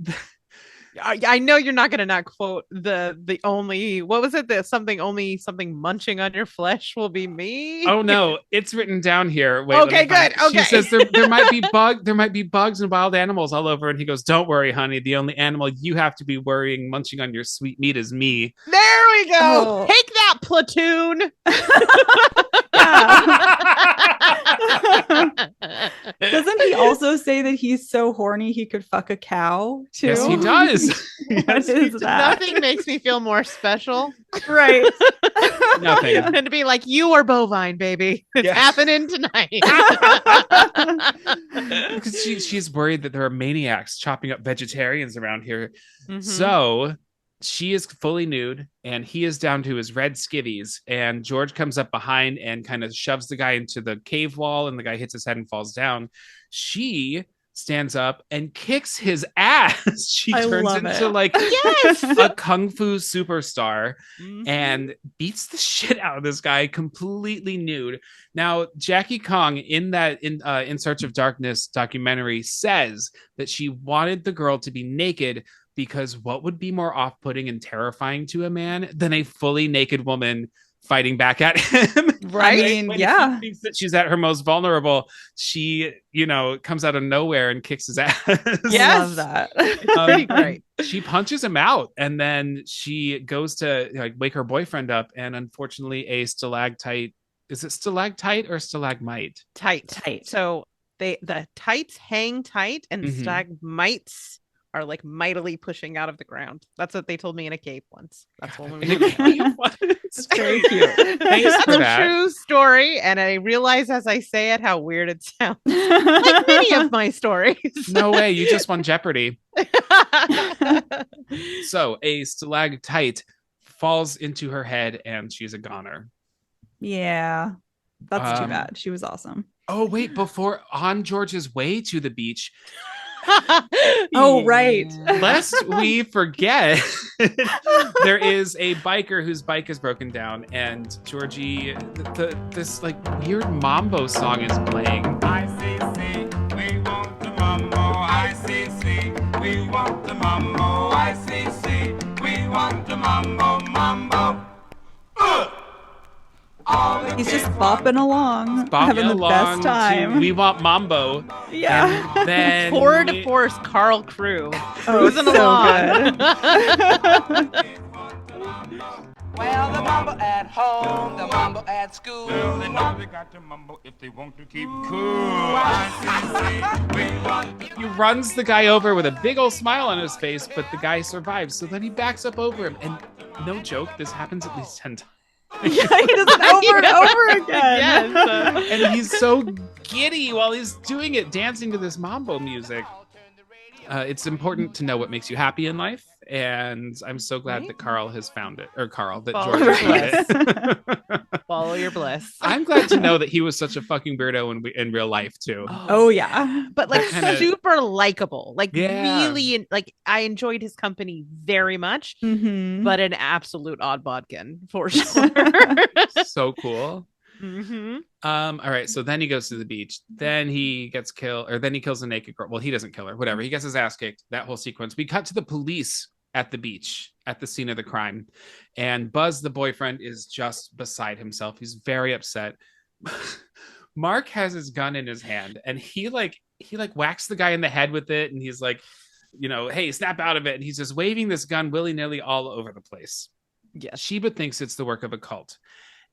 I know you're not going to not quote the only, what was it? That something munching on your flesh will be me. Oh no, it's written down here. Wait, okay, good. Okay. She says there might be bugs and wild animals all over, and he goes, "Don't worry, honey. The only animal you have to be worrying munching on your sweet meat is me." There we go. Oh. Take that, platoon. Doesn't he also say that he's so horny he could fuck a cow too? Yes, he does. What is that? Nothing makes me feel more special. Right. Nothing. And to be like, "You are bovine, baby. It's happening tonight." Because she's worried that there are maniacs chopping up vegetarians around here. Mm-hmm. So she is fully nude and he is down to his red skivvies, and George comes up behind and kind of shoves the guy into the cave wall, and the guy hits his head and falls down. She stands up and kicks his ass. She turns into like a kung fu superstar and beats the shit out of this guy completely nude. Now, Jackie Kong in that In Search of Darkness documentary says that she wanted the girl to be naked because what would be more off-putting and terrifying to a man than a fully naked woman fighting back at him? Right. I mean, when she thinks that she's at her most vulnerable, she, comes out of nowhere and kicks his ass. Yes. Love that. Pretty great. She punches him out, and then she goes to wake her boyfriend up, and unfortunately a stalactite, is it stalactite or stalagmite? Tight. So the tights hang tight, and stalagmites are like mightily pushing out of the ground. That's what they told me in a cave once. That's one movie. It's very cute. That's a true story, and I realize as I say it how weird it sounds. Like many of my stories. No way, you just won Jeopardy. So a stalactite falls into her head, and she's a goner. Yeah, that's too bad. She was awesome. Oh wait, before on George's way to the beach, Oh, right. Lest we forget, there is a biker whose bike is broken down, and Georgie, this like weird mambo song is playing. ICC, we want the mambo. ICC, we want the mambo. ICC, we want the mambo. Mambo. He's just bopping along, having the best time. We want mambo. Yeah. And then Tour de force Carl Crew. Oh, Cruising so along. good. Well, the mambo at home, the mambo at school. Well, they know they got to mambo if they want to keep cool. ICC, we want he runs the guy over with a big old smile on his face, but the guy survives. So then he backs up over him. And no joke, this happens at least 10 times. Yeah, he does it over and over again. Yes. And he's so giddy while he's doing it, dancing to this mambo music. It's important to know what makes you happy in life, and I'm so glad that Carl has found it, or Carl, that Follow George your has found it. Follow your bliss. I'm glad to know that he was such a fucking weirdo in real life too. Oh yeah. But like kinda- super likable. Like Yeah. really, like I enjoyed his company very much, Mhm. but an absolute odd bodkin for sure. So cool. Mhm. All right, so then he goes to the beach. Then he gets killed, or then he kills a naked girl. Well, he doesn't kill her. Whatever. He gets his ass kicked. That whole sequence. We cut to the police at the beach, at the scene of the crime, and Buzz, the boyfriend, is just beside himself. He's very upset. Mark has his gun in his hand, and he whacks the guy in the head with it, and he's like, hey, snap out of it. And he's just waving this gun willy-nilly all over the place. Yes. Sheba thinks it's the work of a cult.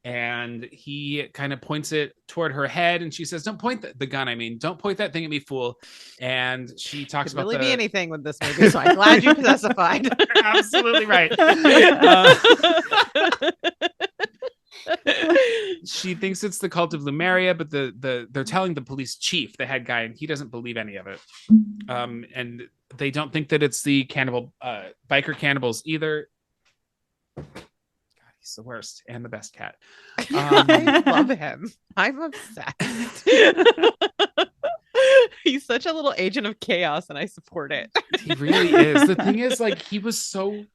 And he kind of points it toward her head, and she says, "Don't point the gun. I mean, don't point that thing at me, fool." And she talks Could about really be anything with this movie, so I'm glad you specified. Absolutely right. She thinks it's the cult of Lumeria, but they're telling the police chief, the head guy, and he doesn't believe any of it. And they don't think that it's the biker cannibals either. He's the worst and the best cat. I love him. I'm obsessed. He's such a little agent of chaos, and I support it. He really is. The thing is, like, he was so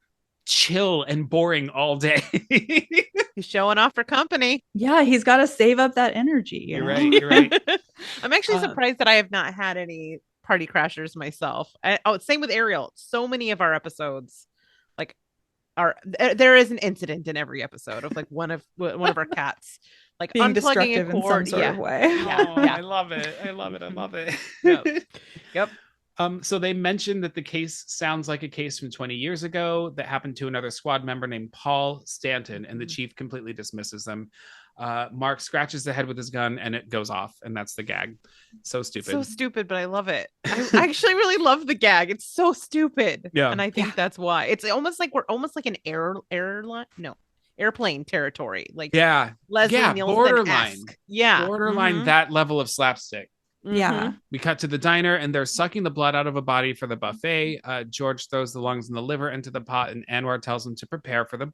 chill and boring all day. He's showing off for company. Yeah, he's got to save up that energy. You're right. You're right. I'm actually surprised that I have not had any party crashers myself. Same with Ariel. So many of our episodes, like, there is an incident in every episode of like one of our cats like being unplugging destructive a cord. in some sort of way. Yeah. Yeah. I love it. I love it. I love it. Yep. So they mentioned that the case sounds like a case from 20 years ago that happened to another squad member named Paul Stanton, and the chief completely dismisses them. Mark scratches the head with his gun and it goes off, and that's the gag. So stupid. So stupid, but I love it. I actually really love the gag. It's so stupid. Yeah. And I think that's why. It's almost like we're almost like an airplane territory. Like Leslie Nielsen-esque. borderline. Yeah. Borderline Mhm. that level of slapstick. Yeah. We cut to the diner, and they're sucking the blood out of a body for the buffet. George throws the lungs and the liver into the pot, and Anwar tells him to prepare for the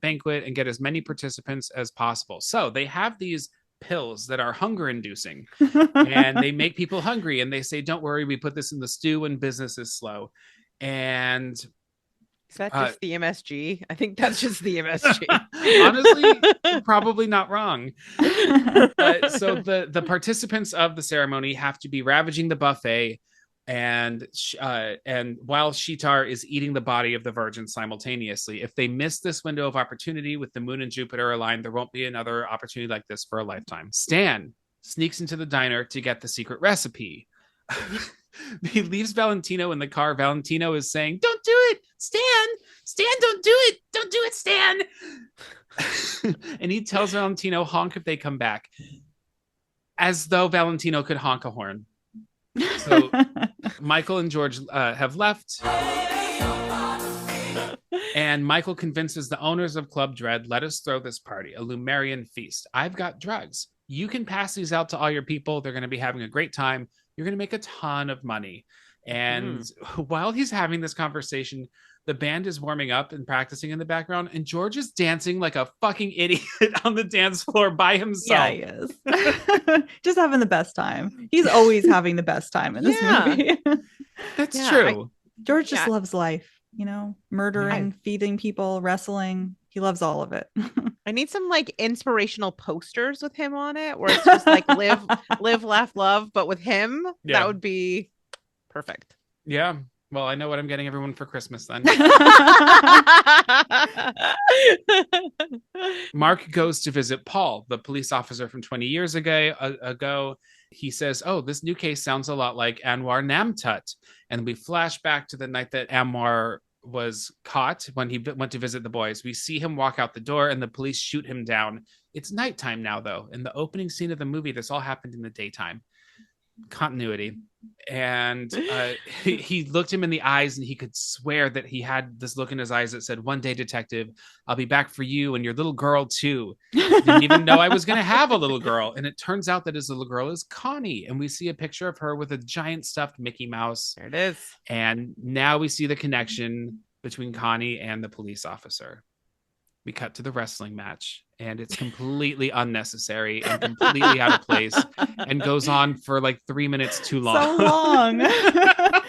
banquet and get as many participants as possible. So they have these pills that are hunger-inducing, and they make people hungry. And they say, "Don't worry, we put this in the stew when business is slow." And Is that just the MSG? I think that's just the MSG. honestly, you're probably not wrong. So the participants of the ceremony have to be ravaging the buffet, and while SHEETAR is eating the body of the virgin simultaneously. If they miss this window of opportunity with the moon and Jupiter aligned, there won't be another opportunity like this for a lifetime. Stan sneaks into the diner to get the secret recipe. He leaves Valentino in the car. Valentino is saying, "Don't do it, Stan! Stan, don't do it! Don't do it, Stan!" And he tells Valentino, "Honk if they come back," as though Valentino could honk a horn. So Michael and George have left. And Michael convinces the owners of Club Dread, "Let us throw this party, a Lumerian feast. I've got drugs. You can pass these out to all your people. They're going to be having a great time. You're going to make a ton of money." And while he's having this conversation, The band is warming up and practicing in the background, and George is dancing like a fucking idiot on the dance floor by himself. Yeah, he is. Just having the best time. He's always having the best time in this movie. That's true. George just loves life, you know, murdering, feeding people, wrestling. He loves all of it. I need some like inspirational posters with him on it where it's just like live, laugh, love. But with him, that would be perfect. Yeah. Well, I know what I'm getting everyone for Christmas then. Mark goes to visit Paul, the police officer from 20 years ago. He says, oh, this new case sounds a lot like Anwar Namtut. And we flash back to the night that Anwar was caught when he went to visit the boys. We see him walk out the door and the police shoot him down. It's nighttime now, though. In the opening scene of the movie, this all happened in the daytime. Continuity. And he looked him in the eyes and he could swear that he had this look in his eyes that said, one day, detective, I'll be back for you and your little girl too. Didn't even know I was going to have a little girl. And it turns out that his little girl is Connie. And we see a picture of her with a giant stuffed Mickey Mouse. There it is. And now we see the connection between Connie and the police officer. We cut to the wrestling match and it's completely unnecessary and completely out of place and goes on for like 3 minutes too long. So long.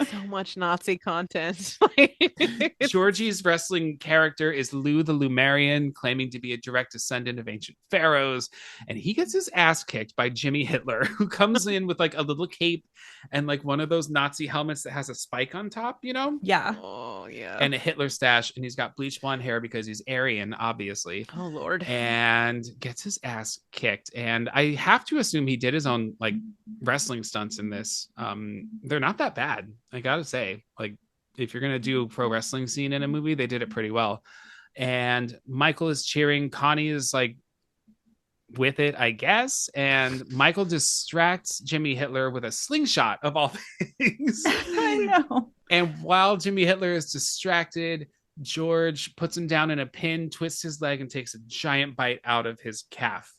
So much Nazi content. Georgie's wrestling character is Lou the Lumerian, claiming to be a direct descendant of ancient pharaohs. And he gets his ass kicked by Jimmy Hitler, who comes in with like a little cape and like one of those Nazi helmets that has a spike on top, you know? Yeah. Oh, yeah. And a Hitler stash. And he's got bleached blonde hair because he's Aryan, obviously. Oh, Lord. And gets his ass kicked. And I have to assume he did his own like wrestling stunts in this. They're not that bad, I gotta say. Like, if you're gonna do a pro wrestling scene in a movie, they did it pretty well. And Michael is cheering. Connie is like with it, I guess. And Michael distracts Jimmy Hitler with a slingshot of all things. I know. And while Jimmy Hitler is distracted, George puts him down in a pin, twists his leg, and takes a giant bite out of his calf.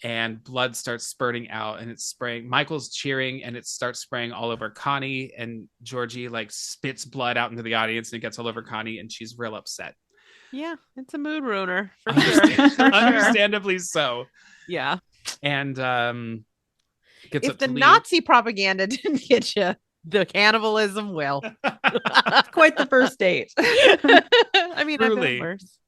And blood starts spurting out, and it's spraying. Michael's cheering, and it starts spraying all over Connie. And Georgie like spits blood out into the audience, and it gets all over Connie, and she's real upset. Yeah, it's a mood ruiner for sure. Understandably so. Yeah. And gets if up the to leave. Nazi propaganda didn't get you, the cannibalism will. It's quite the first date. I mean, I've Truly. been worse.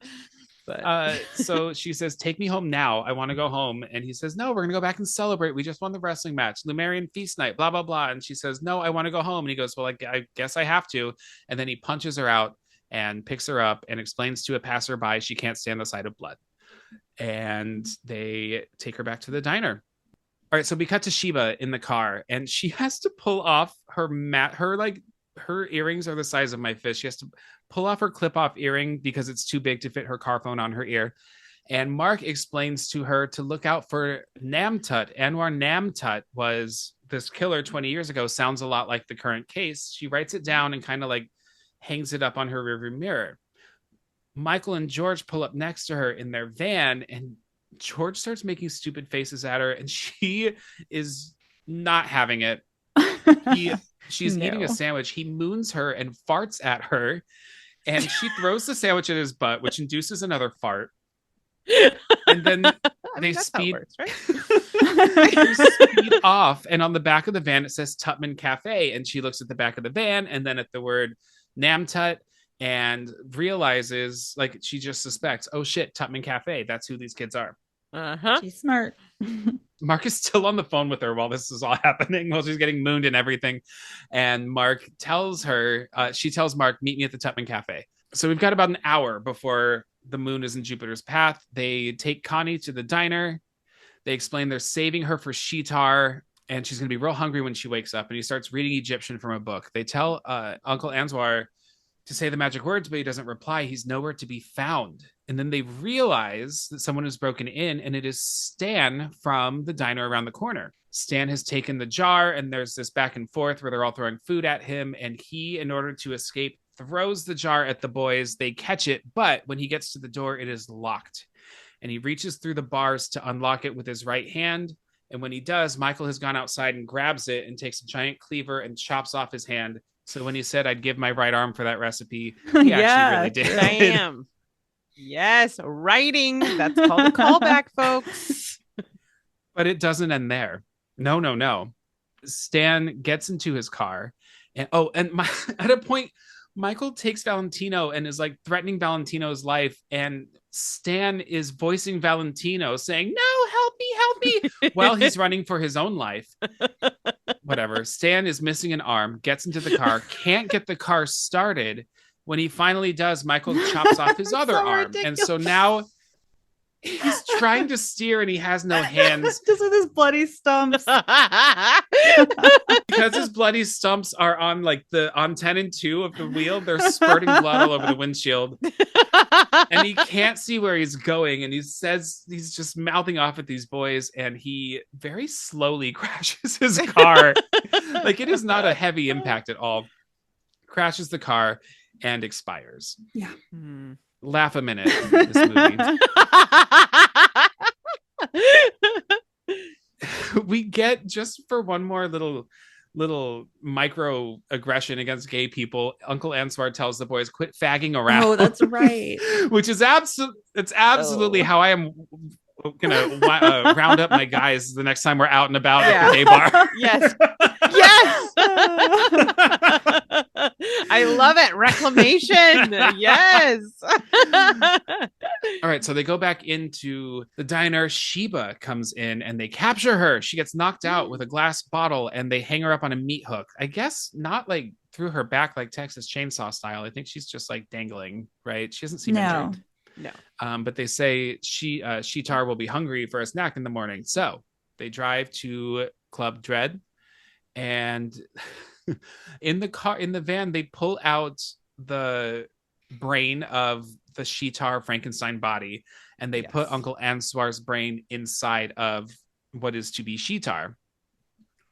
But So she says, take me home now. I want to go home. And he says, no, we're going to go back and celebrate. We just won the wrestling match. Lumerian feast night, blah, blah, blah. And she says, no, I want to go home. And he goes, well, I guess I have to. And then he punches her out and picks her up and explains to a passerby she can't stand the sight of blood. And they take her back to the diner. All right, so we cut to Sheba in the car, and she has to pull off her her earrings are the size of my fist. She has to pull off her clip-off earring because it's too big to fit her car phone on her ear. And Mark explains to her to look out for Namtut. Anwar Namtut was this killer 20 years ago. Sounds a lot like the current case. She writes it down and kind of like hangs it up on her rearview mirror. Michael and George pull up next to her in their van, and George starts making stupid faces at her, and she is not having it. She's eating a sandwich. He moons her and farts at her, and she throws the sandwich at his butt, which induces another fart. And then they speed off, and on the back of the van it says Tutman Cafe, and she looks at the back of the van and then at the word Namtut and realizes, like, she just suspects, oh shit, Tutman Cafe, that's who these kids are. She's smart. Mark is still on the phone with her while this is all happening, while she's getting mooned and everything. And Mark tells her, she tells Mark, meet me at the Tutman Cafe. So we've got about an hour before the moon is in Jupiter's path. They take Connie to the diner. They explain they're saving her for SHEETAR, and she's going to be real hungry when she wakes up. And he starts reading Egyptian from a book. They tell Uncle Anwar to say the magic words, but he doesn't reply. He's nowhere to be found. And then they realize that someone has broken in, and it is Stan from the diner around the corner. Stan has taken the jar, and there's this back and forth where they're all throwing food at him. And he, in order to escape, throws the jar at the boys. They catch it, but when he gets to the door, it is locked. And he reaches through the bars to unlock it with his right hand. And when he does, Michael has gone outside and grabs it and takes a giant cleaver and chops off his hand So when he said I'd give my right arm for that recipe, he actually really did. Damn. Yes, writing. That's called a callback, folks. But it doesn't end there. No. Stan gets into his car, and at a point, Michael takes Valentino and is like threatening Valentino's life, and Stan is voicing Valentino saying, "No, help me," while he's running for his own life. Whatever. Stan is missing an arm, gets into the car, can't get the car started. When he finally does, Michael chops off his other arm. Ridiculous. And so now he's trying to steer and he has no hands. Just with his bloody stumps. Because his bloody stumps are on on 10 and 2 of the wheel. They're spurting blood all over the windshield. And he can't see where he's going. And he says he's just mouthing off at these boys. And he very slowly crashes his car. Like, it is not a heavy impact at all. Crashes the car and expires. Yeah. Laugh a minute, this movie. We get, just for one more little micro aggression against gay people, Uncle Answar tells the boys, quit fagging around. Oh, that's right. Which is absolutely how I am gonna round up my guys the next time we're out and about at the gay bar. Yes. I love it. Reclamation. Yes. All right, so they go back into the diner. Sheba comes in and they capture her. She gets knocked out with a glass bottle and they hang her up on a meat hook. I guess not like through her back like Texas Chainsaw style. I think she's just like dangling, right? She doesn't seem injured. No. But they say SHEETAR will be hungry for a snack in the morning. So they drive to Club Dread, and in the van, they pull out the brain of the SHEETAR Frankenstein body, and they put Uncle Answar's brain inside of what is to be SHEETAR.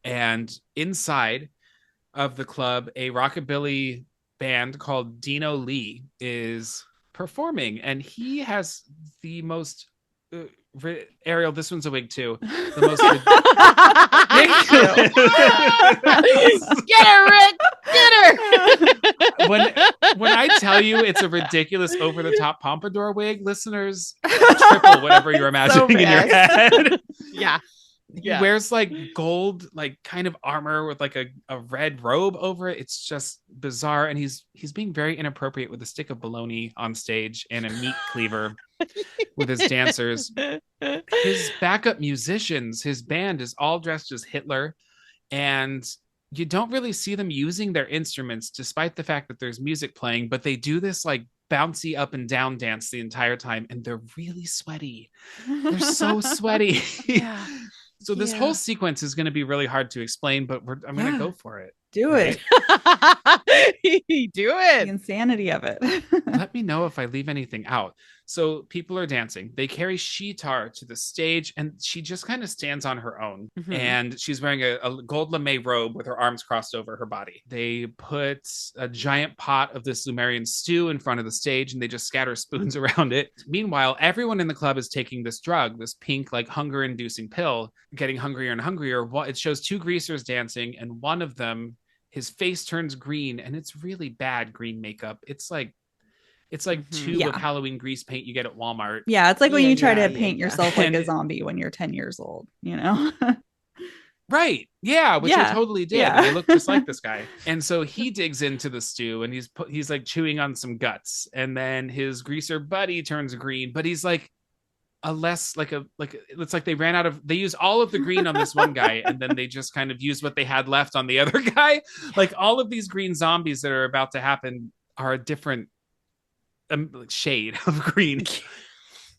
And inside of the club, a rockabilly band called Dino Lee is performing, and he has the most Ariel, this one's a wig too. The most Get her, Rick! Get her! When I tell you it's a ridiculous over-the-top pompadour wig, listeners, triple whatever you're imagining in your head. Yeah. He wears like gold, like kind of armor with like a red robe over it. It's just bizarre. And he's being very inappropriate with a stick of bologna on stage and a meat cleaver with his dancers. His backup musicians, his band is all dressed as Hitler. And you don't really see them using their instruments, despite the fact that there's music playing, but they do this like bouncy up and down dance the entire time. And they're really sweaty. They're so sweaty. Yeah. So this whole sequence is going to be really hard to explain, but I'm going to go for it. Do it. Do it. The insanity of it. Let me know if I leave anything out. So people are dancing. They carry SHEETAR to the stage, and she just kind of stands on her own. Mm-hmm. And she's wearing a gold lame robe with her arms crossed over her body. They put a giant pot of this Sumerian stew in front of the stage, and they just scatter spoons around it. Meanwhile, everyone in the club is taking this drug, this pink, like hunger-inducing pill, getting hungrier and hungrier. It shows two greasers dancing, and one of them, his face turns green, and it's really bad green makeup. It's like tube of Halloween grease paint you get at Walmart. Yeah, it's like when you try to paint yourself like a zombie when you're 10 years old, you know? Right. Yeah, which I totally did. Yeah. I look just like this guy. And so he digs into the stew and he's like chewing on some guts. And then his greaser buddy turns green, but he's like it's like they use all of the green on this one guy, and then they just kind of use what they had left on the other guy. Like all of these green zombies that are about to happen are a different shade of green.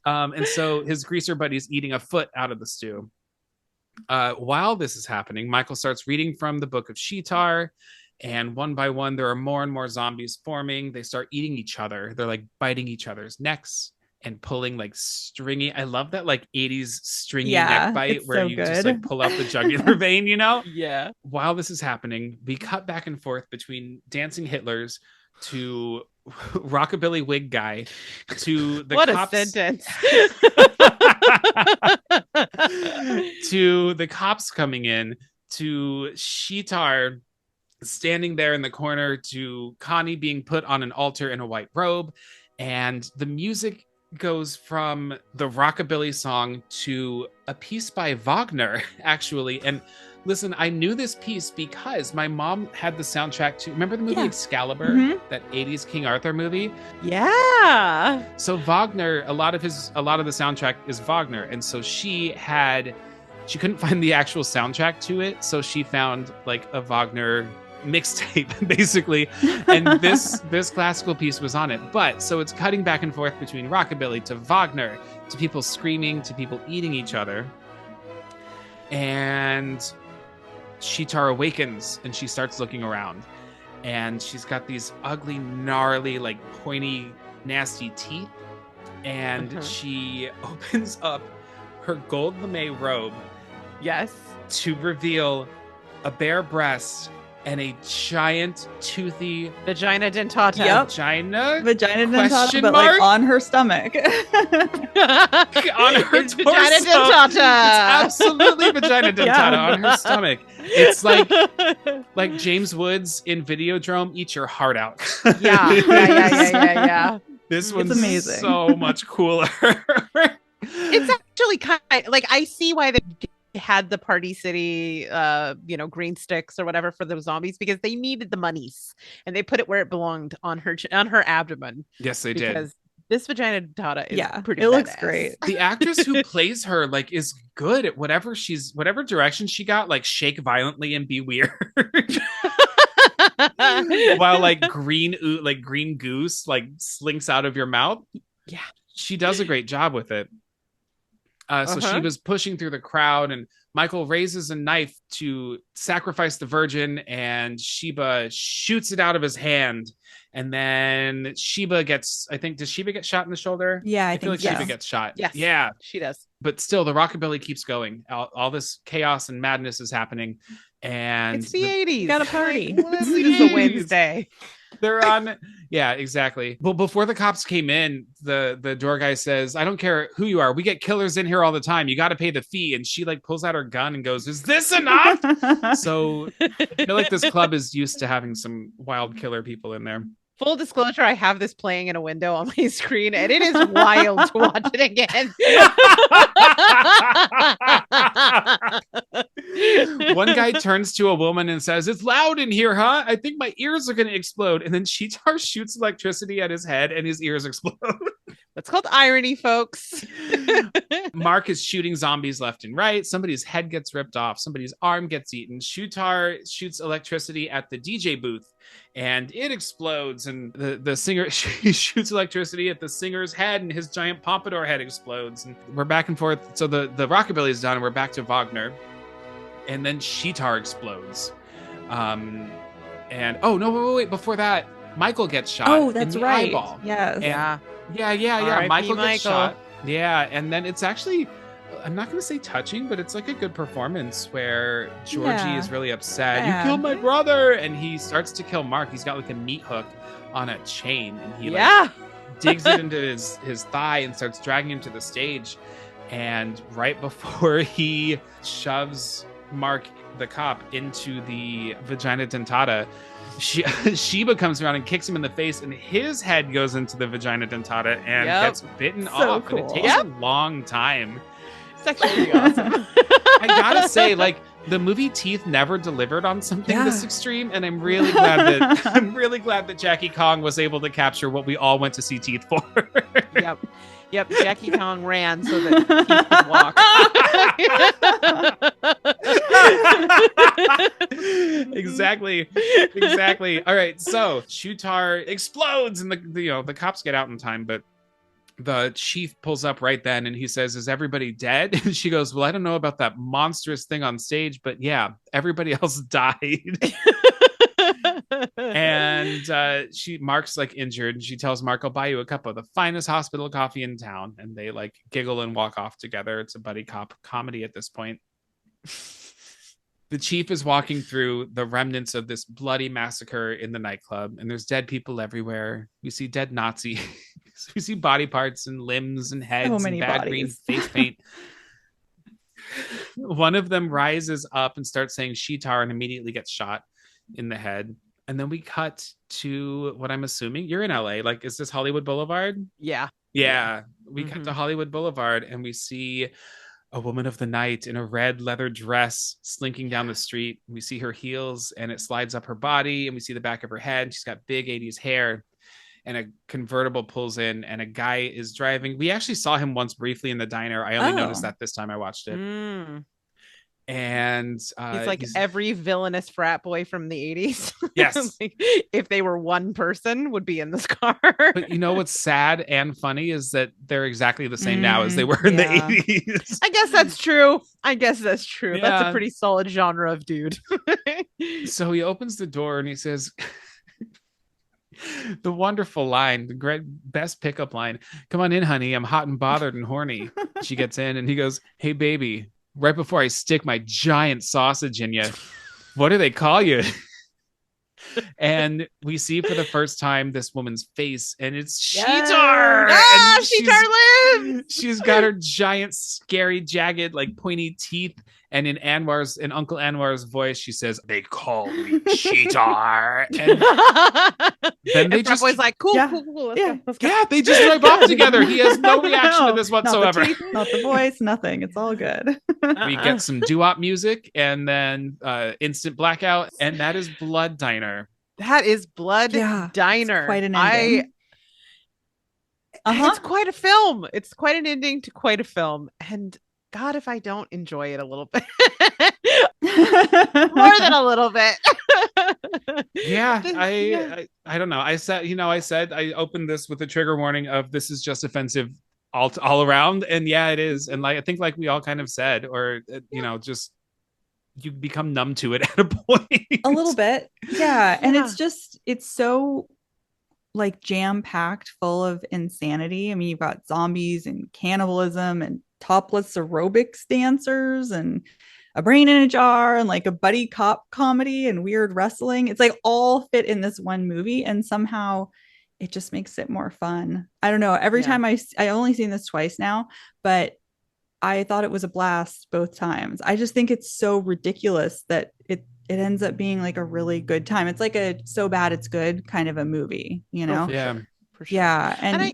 And so his greaser buddy's eating a foot out of the stew. While this is happening, Michael starts reading from the book of SHEETAR, and one by one there are more and more zombies forming. They start eating each other. They're like biting each other's necks and pulling like stringy. I love that like 80s stringy neck bite where you just like pull out the jugular vein, you know? Yeah. While this is happening, we cut back and forth between dancing Hitlers to rockabilly wig guy to the cops. A sentence. To the cops coming in, to SHEETAR standing there in the corner to Connie being put on an altar in a white robe. And the music goes from the rockabilly song to a piece by Wagner, actually. And listen, I knew this piece because my mom had the soundtrack to, remember the movie Excalibur, that 80s King Arthur movie? Yeah. So Wagner, a lot of the soundtrack is Wagner. And so she couldn't find the actual soundtrack to it. So she found like a Wagner mixtape basically, and this classical piece was on it. But so it's cutting back and forth between rockabilly to Wagner to people screaming to people eating each other, and SHEETAR awakens and she starts looking around, and she's got these ugly, gnarly, like pointy, nasty teeth, and she opens up her gold lame robe, yes, to reveal a bare breast and a giant toothy vagina dentata. Yep. Vagina dentata, but like on her stomach. On her It's torso. vagina dentata. It's absolutely vagina dentata on her stomach. It's like James Woods in Videodrome, eat your heart out. Yeah. This one's amazing. so much cooler. It's actually kind of like, I see why they had the Party City green sticks or whatever for the zombies, because they needed the monies and they put it where it belonged, on her abdomen. Yes, they did. Because this vagina dentata is pretty it looks badass. great. The actress who plays her like is good at whatever direction she got, like shake violently and be weird. While like green goose like slinks out of your mouth. Yeah. She does a great job with it. So she was pushing through the crowd, and Michael raises a knife to sacrifice the virgin, and Sheba shoots it out of his hand. And then Sheba does Sheba get shot in the shoulder? Yeah, I feel like think Sheba gets shot. Yes. Yeah. She does. But still, the rockabilly keeps going. All this chaos and madness is happening. And It's the 80s. Got a party. This is a Wednesday. They're on. Yeah, exactly. But before the cops came in, the door guy says, "I don't care who you are. We get killers in here all the time. You got to pay the fee." And she like pulls out her gun and goes, "Is this enough?" So I feel like this club is used to having some wild killer people in there. Full disclosure, I have this playing in a window on my screen, and it is wild to watch it again. One guy turns to a woman and says, "It's loud in here, huh? I think my ears are going to explode." And then SHEETAR shoots electricity at his head and his ears explode. That's called irony, folks. Mark is shooting zombies left and right. Somebody's head gets ripped off. Somebody's arm gets eaten. SHEETAR shoots electricity at the DJ booth and it explodes. And the singer shoots electricity at the singer's head and his giant pompadour head explodes. And we're back and forth. So the rockabilly is done and we're back to Wagner. And then SHEETAR explodes. And oh, no, wait. Before that, Michael gets shot. Oh, that's in the right. eyeball. Yes. Yeah. Yeah. Michael Gets shot. Yeah, and then it's actually, I'm not going to say touching, but it's like a good performance where Georgie is really upset. Yeah. You killed my brother, and he starts to kill Mark. He's got like a meat hook on a chain, and he digs it into his thigh and starts dragging him to the stage. And right before he shoves Mark, the cop, into the vagina dentata, Sheba comes around and kicks him in the face, and his head goes into the vagina dentata and gets bitten off. Cool. And it takes a long time. It's actually pretty awesome. I gotta say, like, the movie Teeth never delivered on something this extreme, and I'm really glad that Jackie Kong was able to capture what we all went to see Teeth for. Yep. Jackie Kong ran so that he could walk. Exactly. All right, so SHEETAR explodes, and the cops get out in time, but the chief pulls up right then, and he says, "Is everybody dead?" And she goes, "Well, I don't know about that monstrous thing on stage, but yeah, everybody else died." And Mark's like injured, and she tells Mark, "I'll buy you a cup of the finest hospital coffee in town." And they like giggle and walk off together. It's a buddy cop comedy at this point. The chief is walking through the remnants of this bloody massacre in the nightclub, and there's dead people everywhere. We see dead Nazis. We see body parts and limbs and heads and bad green face paint. One of them rises up and starts saying SHEETAR and immediately gets shot. in the head. And then we cut to what I'm assuming you're in LA. Like, is this Hollywood Boulevard? Yeah. Yeah. We cut to Hollywood Boulevard and we see a woman of the night in a red leather dress slinking down the street. We see her heels and it slides up her body, and we see the back of her head. She's got big 80s hair, and a convertible pulls in and a guy is driving. We actually saw him once briefly in the diner. I only noticed that this time I watched it. And he's like every villainous frat boy from the 80s. Yes. Like, if they were one person, would be in this car. But you know what's sad and funny is that they're exactly the same now as they were in the 80s. I guess that's true. Yeah. That's a pretty solid genre of dude. So he opens the door and he says the wonderful line, the great best pickup line, "Come on in, honey, I'm hot and bothered and horny." She gets in and he goes, "Hey baby, right before I stick my giant sausage in you, what do they call you?" And we see for the first time this woman's face, and it's SHEETAR. And SHEETAR lives. She's got her giant, scary, jagged, like pointy teeth. And in Uncle Anwar's voice, she says, "They call me SHEETAR." And then they just boy's like, cool. Let's go. Yeah, they just drive off together. He has no reaction to this whatsoever. Not the teeth, not the voice, nothing. It's all good. We get some doo-wop music and then instant blackout, and that is Blood Diner. That is Blood Diner. It's quite an ending. It's quite a film. It's quite an ending to quite a film. And God, if I don't enjoy it a little bit. More than a little bit. I don't know. I said I opened this with a trigger warning of this is just offensive all around, and it is. And I think like we all kind of said, or just you become numb to it at a point. A little bit. Yeah. And it's so like jam-packed full of insanity. I mean, you've got zombies and cannibalism and topless aerobics dancers and a brain in a jar and like a buddy cop comedy and weird wrestling. It's like all fit in this one movie, and somehow it just makes it more fun. I don't know. Every time I only seen this twice now, but I thought it was a blast both times. I just think it's so ridiculous that it ends up being like a really good time. It's like a so bad it's good kind of a movie, you know? For sure. Yeah. And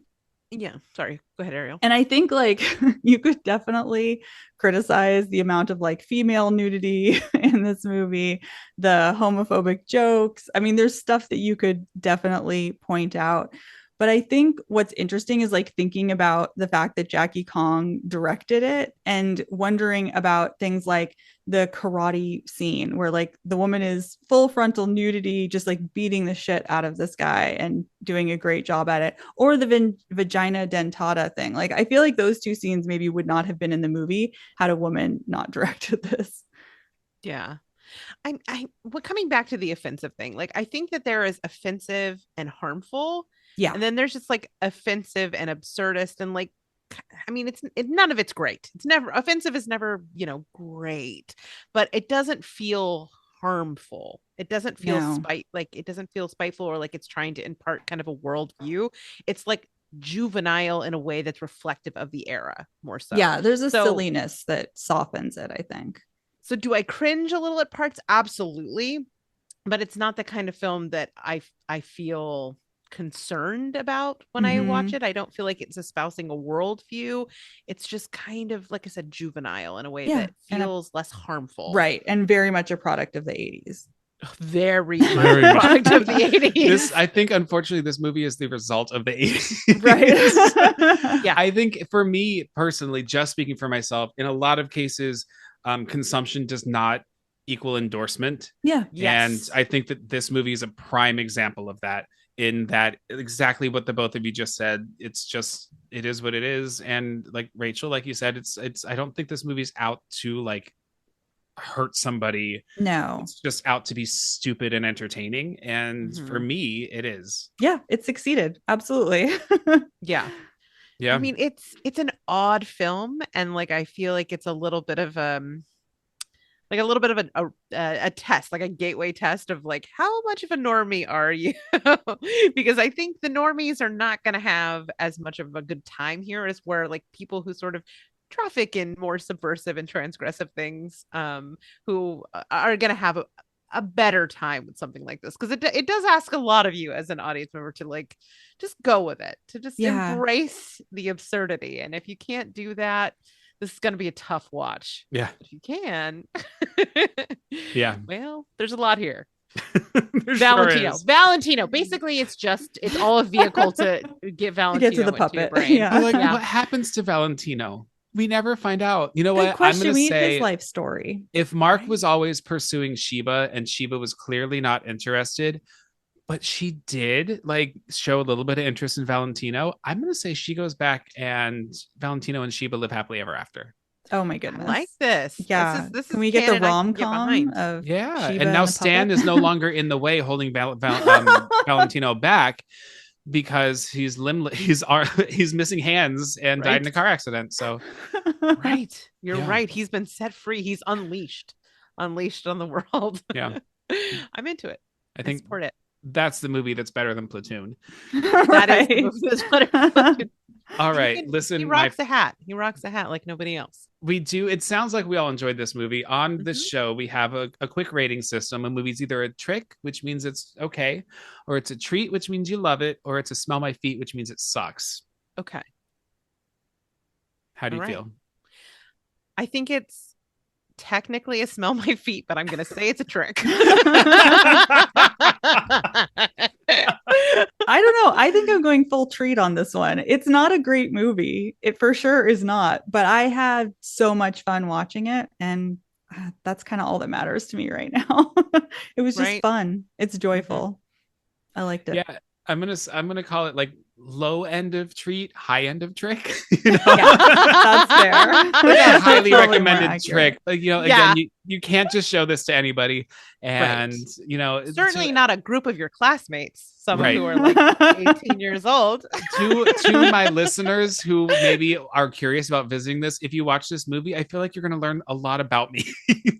sorry, go ahead, Ariel. And I think like you could definitely criticize the amount of like female nudity in this movie, the homophobic jokes. I mean, there's stuff that you could definitely point out. But I think what's interesting is like thinking about the fact that Jackie Kong directed it and wondering about things like the karate scene where like the woman is full frontal nudity, just like beating the shit out of this guy and doing a great job at it, or the vagina dentata thing. Like, I feel like those two scenes maybe would not have been in the movie had a woman not directed this. Yeah. Coming back to the offensive thing, like I think that there is offensive and harmful. Yeah. And then there's just like offensive and absurdist, and like, I mean, none of it's great. It's never offensive is never, great, but it doesn't feel harmful. It doesn't feel it doesn't feel spiteful or like it's trying to impart kind of a worldview. It's like juvenile in a way that's reflective of the era more so. Yeah. There's a silliness that softens it, I think. So do I cringe a little at parts? Absolutely. But it's not the kind of film that I feel concerned about when I watch it. I don't feel like it's espousing a worldview. It's just kind of, like I said, juvenile in a way that feels less harmful. Right. And very much a product of the 80s. Very much a product of the 80s. I think, unfortunately, this movie is the result of the 80s. Right. Yeah. I think for me personally, just speaking for myself, in a lot of cases, consumption does not equal endorsement. Yeah. Yes. And I think that this movie is a prime example of that, in that exactly what the both of you just said. It is what it is. And like Rachel, like you said, it's I don't think this movie's out to like hurt somebody. No, it's just out to be stupid and entertaining. And for me, it is. Yeah, it succeeded. Absolutely. Yeah. I mean, it's an odd film, and like I feel like it's a little bit of a test, like a gateway test of like, how much of a normie are you? Because I think the normies are not going to have as much of a good time here as where like people who sort of traffic in more subversive and transgressive things, who are going to have a better time with something like this, because it does ask a lot of you as an audience member to like just go with it, to just embrace the absurdity. And if you can't do that, this is going to be a tough watch. Yeah. If you can. Yeah. Well, there's a lot here. Valentino. Sure Valentino. Basically, it's all a vehicle to get Valentino to the puppet. Your brain. Yeah. Like, what happens to Valentino? We never find out. You know Good what? question. I'm going to say his life story. If Mark was always pursuing Sheba and Sheba was clearly not interested, but she did like show a little bit of interest in Valentino, I'm going to say she goes back and Valentino and Sheba live happily ever after. Oh my goodness. I like this. Yeah. This Can we get the rom-com of Yeah. Sheba and now the Stan puppet? is no longer in the way holding Valentino back because he's missing hands and died in a car accident. So right. You're right. He's been set free. He's unleashed on the world. Yeah. I'm into it. I think support it. That's the movie that's better than Platoon. That is the movie that's better than Platoon. All right, listen. He rocks a hat. He rocks a hat like nobody else. We do. It sounds like we all enjoyed this movie. On this show, we have a quick rating system. A movie's either a trick, which means it's okay, or it's a treat, which means you love it, or it's a smell my feet, which means it sucks. Okay. How do you feel? I think it's technically a smell my feet, but I'm going to say it's a trick. I don't know. I think I'm going full treat on this one. It's not a great movie. It for sure is not, but I had so much fun watching it. And that's kind of all that matters to me right now. It was just fun. It's joyful. I liked it. Yeah. I'm gonna call it like low end of treat, high end of trick. You know? Yeah, that's fair. That's a highly Totally recommended trick. Like, you know, again, you can't just show this to anybody. And you know, certainly not a group of your classmates, some who are like 18 years old. To my listeners who maybe are curious about visiting this, if you watch this movie, I feel like you're gonna learn a lot about me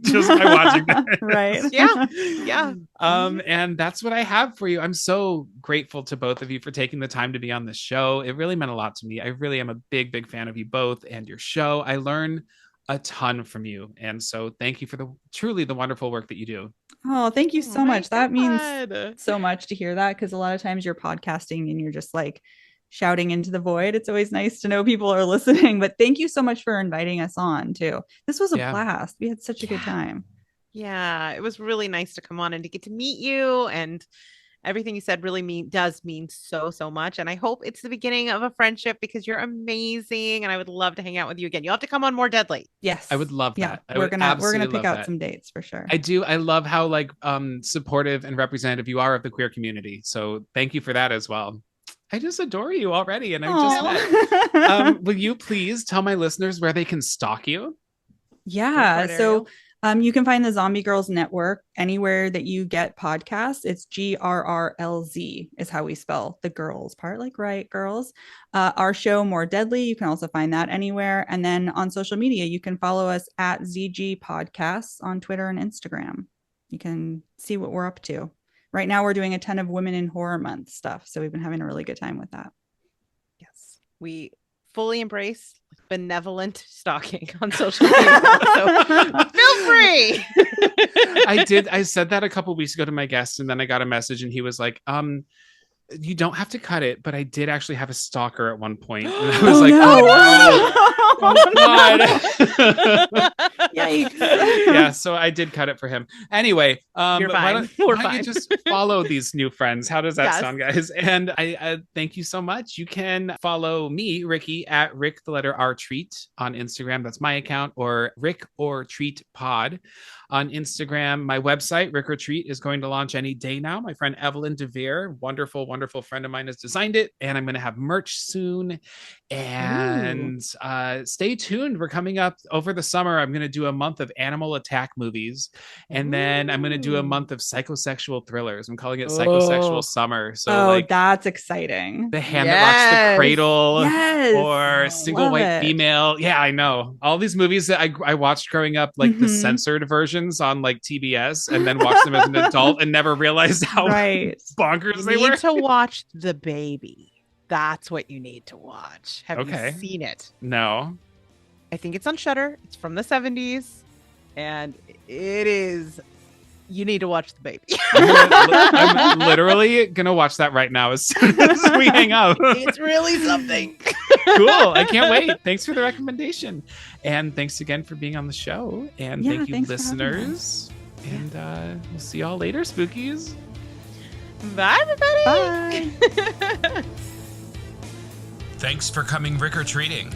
just by watching that. Right. Yeah. And that's what I have for you. I'm so grateful to both of you for taking the time to be on the show. It really meant a lot to me. I really am a big fan of you both and your show. I learn a ton from you. And so thank you for truly the wonderful work that you do. Oh, thank you so much. That means so much to hear that, because a lot of times you're podcasting and you're just like shouting into the void. It's always nice to know people are listening, but thank you so much for inviting us on too. This was a blast. We had such a good time. Yeah, it was really nice to come on and to get to meet you, and everything you said really does mean so much. And I hope it's the beginning of a friendship, because you're amazing and I would love to hang out with you again. You'll have to come on more Deadly. Yes. I would love that. We're gonna pick out some dates for sure. I do. I love how like supportive and representative you are of the queer community. So thank you for that as well. I just adore you already. And I just met. Will you please tell my listeners where they can stalk you? Yeah. So you can find the Zombie Girls Network anywhere that you get podcasts. It's GRRLZ is how we spell the girls part, like girls. Our show, More Deadly, you can also find that anywhere. And then on social media, you can follow us at ZG Podcasts on Twitter and Instagram. You can see what we're up to. Right now, we're doing a ton of Women in Horror Month stuff. So we've been having a really good time with that. Yes. We fully embrace benevolent stalking on social media. So feel free. I said that a couple weeks ago to my guest, and then I got a message and he was like, you don't have to cut it, but I did actually have a stalker at one point. And I was Yikes. Yeah, so I did cut it for him. Anyway, you're fine. Why don't you just follow these new friends? How does that sound, guys? And I thank you so much. You can follow me, Ricky, at Rick the letter R Treat on Instagram. That's my account, or Rick or Treat Pod on Instagram. My website, Rick or Treat, is going to launch any day now. My friend Evelyn DeVere, wonderful friend of mine, has designed it, and I'm going to have merch soon. And stay tuned. We're coming up over the summer. I'm going to do a month of animal attack movies, and then I'm going to do a month of psychosexual thrillers. I'm calling it Psychosexual Summer. So that's exciting. The Hand That Rocks the Cradle, or Single White Female. Yeah, I know. All these movies that I watched growing up, like the censored versions on like TBS, and then watched them as an adult and never realized how bonkers they were. You need to watch The Baby. That's what you need to watch. Have you seen it? No. I think it's on Shudder. It's from the 70s, and it is You need to watch The Baby. I'm literally gonna watch that right now as soon as we hang up. It's really something. Cool. I can't wait. Thanks for the recommendation. And thanks again for being on the show. And Yeah, thank you, thanks for having listeners. And we'll see y'all later, spookies. Bye, everybody. Bye. Thanks for coming Rick or Treating.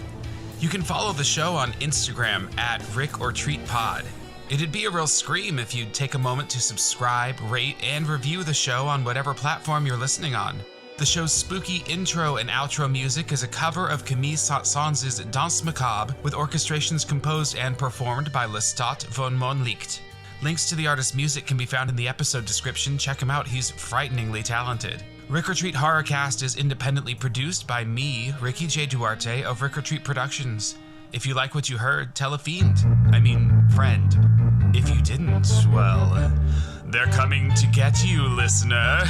You can follow the show on Instagram at Rick or Treat Pod. It'd be a real scream if you'd take a moment to subscribe, rate, and review the show on whatever platform you're listening on. The show's spooky intro and outro music is a cover of Camille Saint-Saëns' Danse Macabre, with orchestrations composed and performed by Lestat von Monlicht. Links to the artist's music can be found in the episode description. Check him out, he's frighteningly talented. Rick or Treat Horrorcast is independently produced by me, Ricky J. Duarte of Rick or Treat Productions. If you like what you heard, tell a friend. If you didn't, well, they're coming to get you, listener.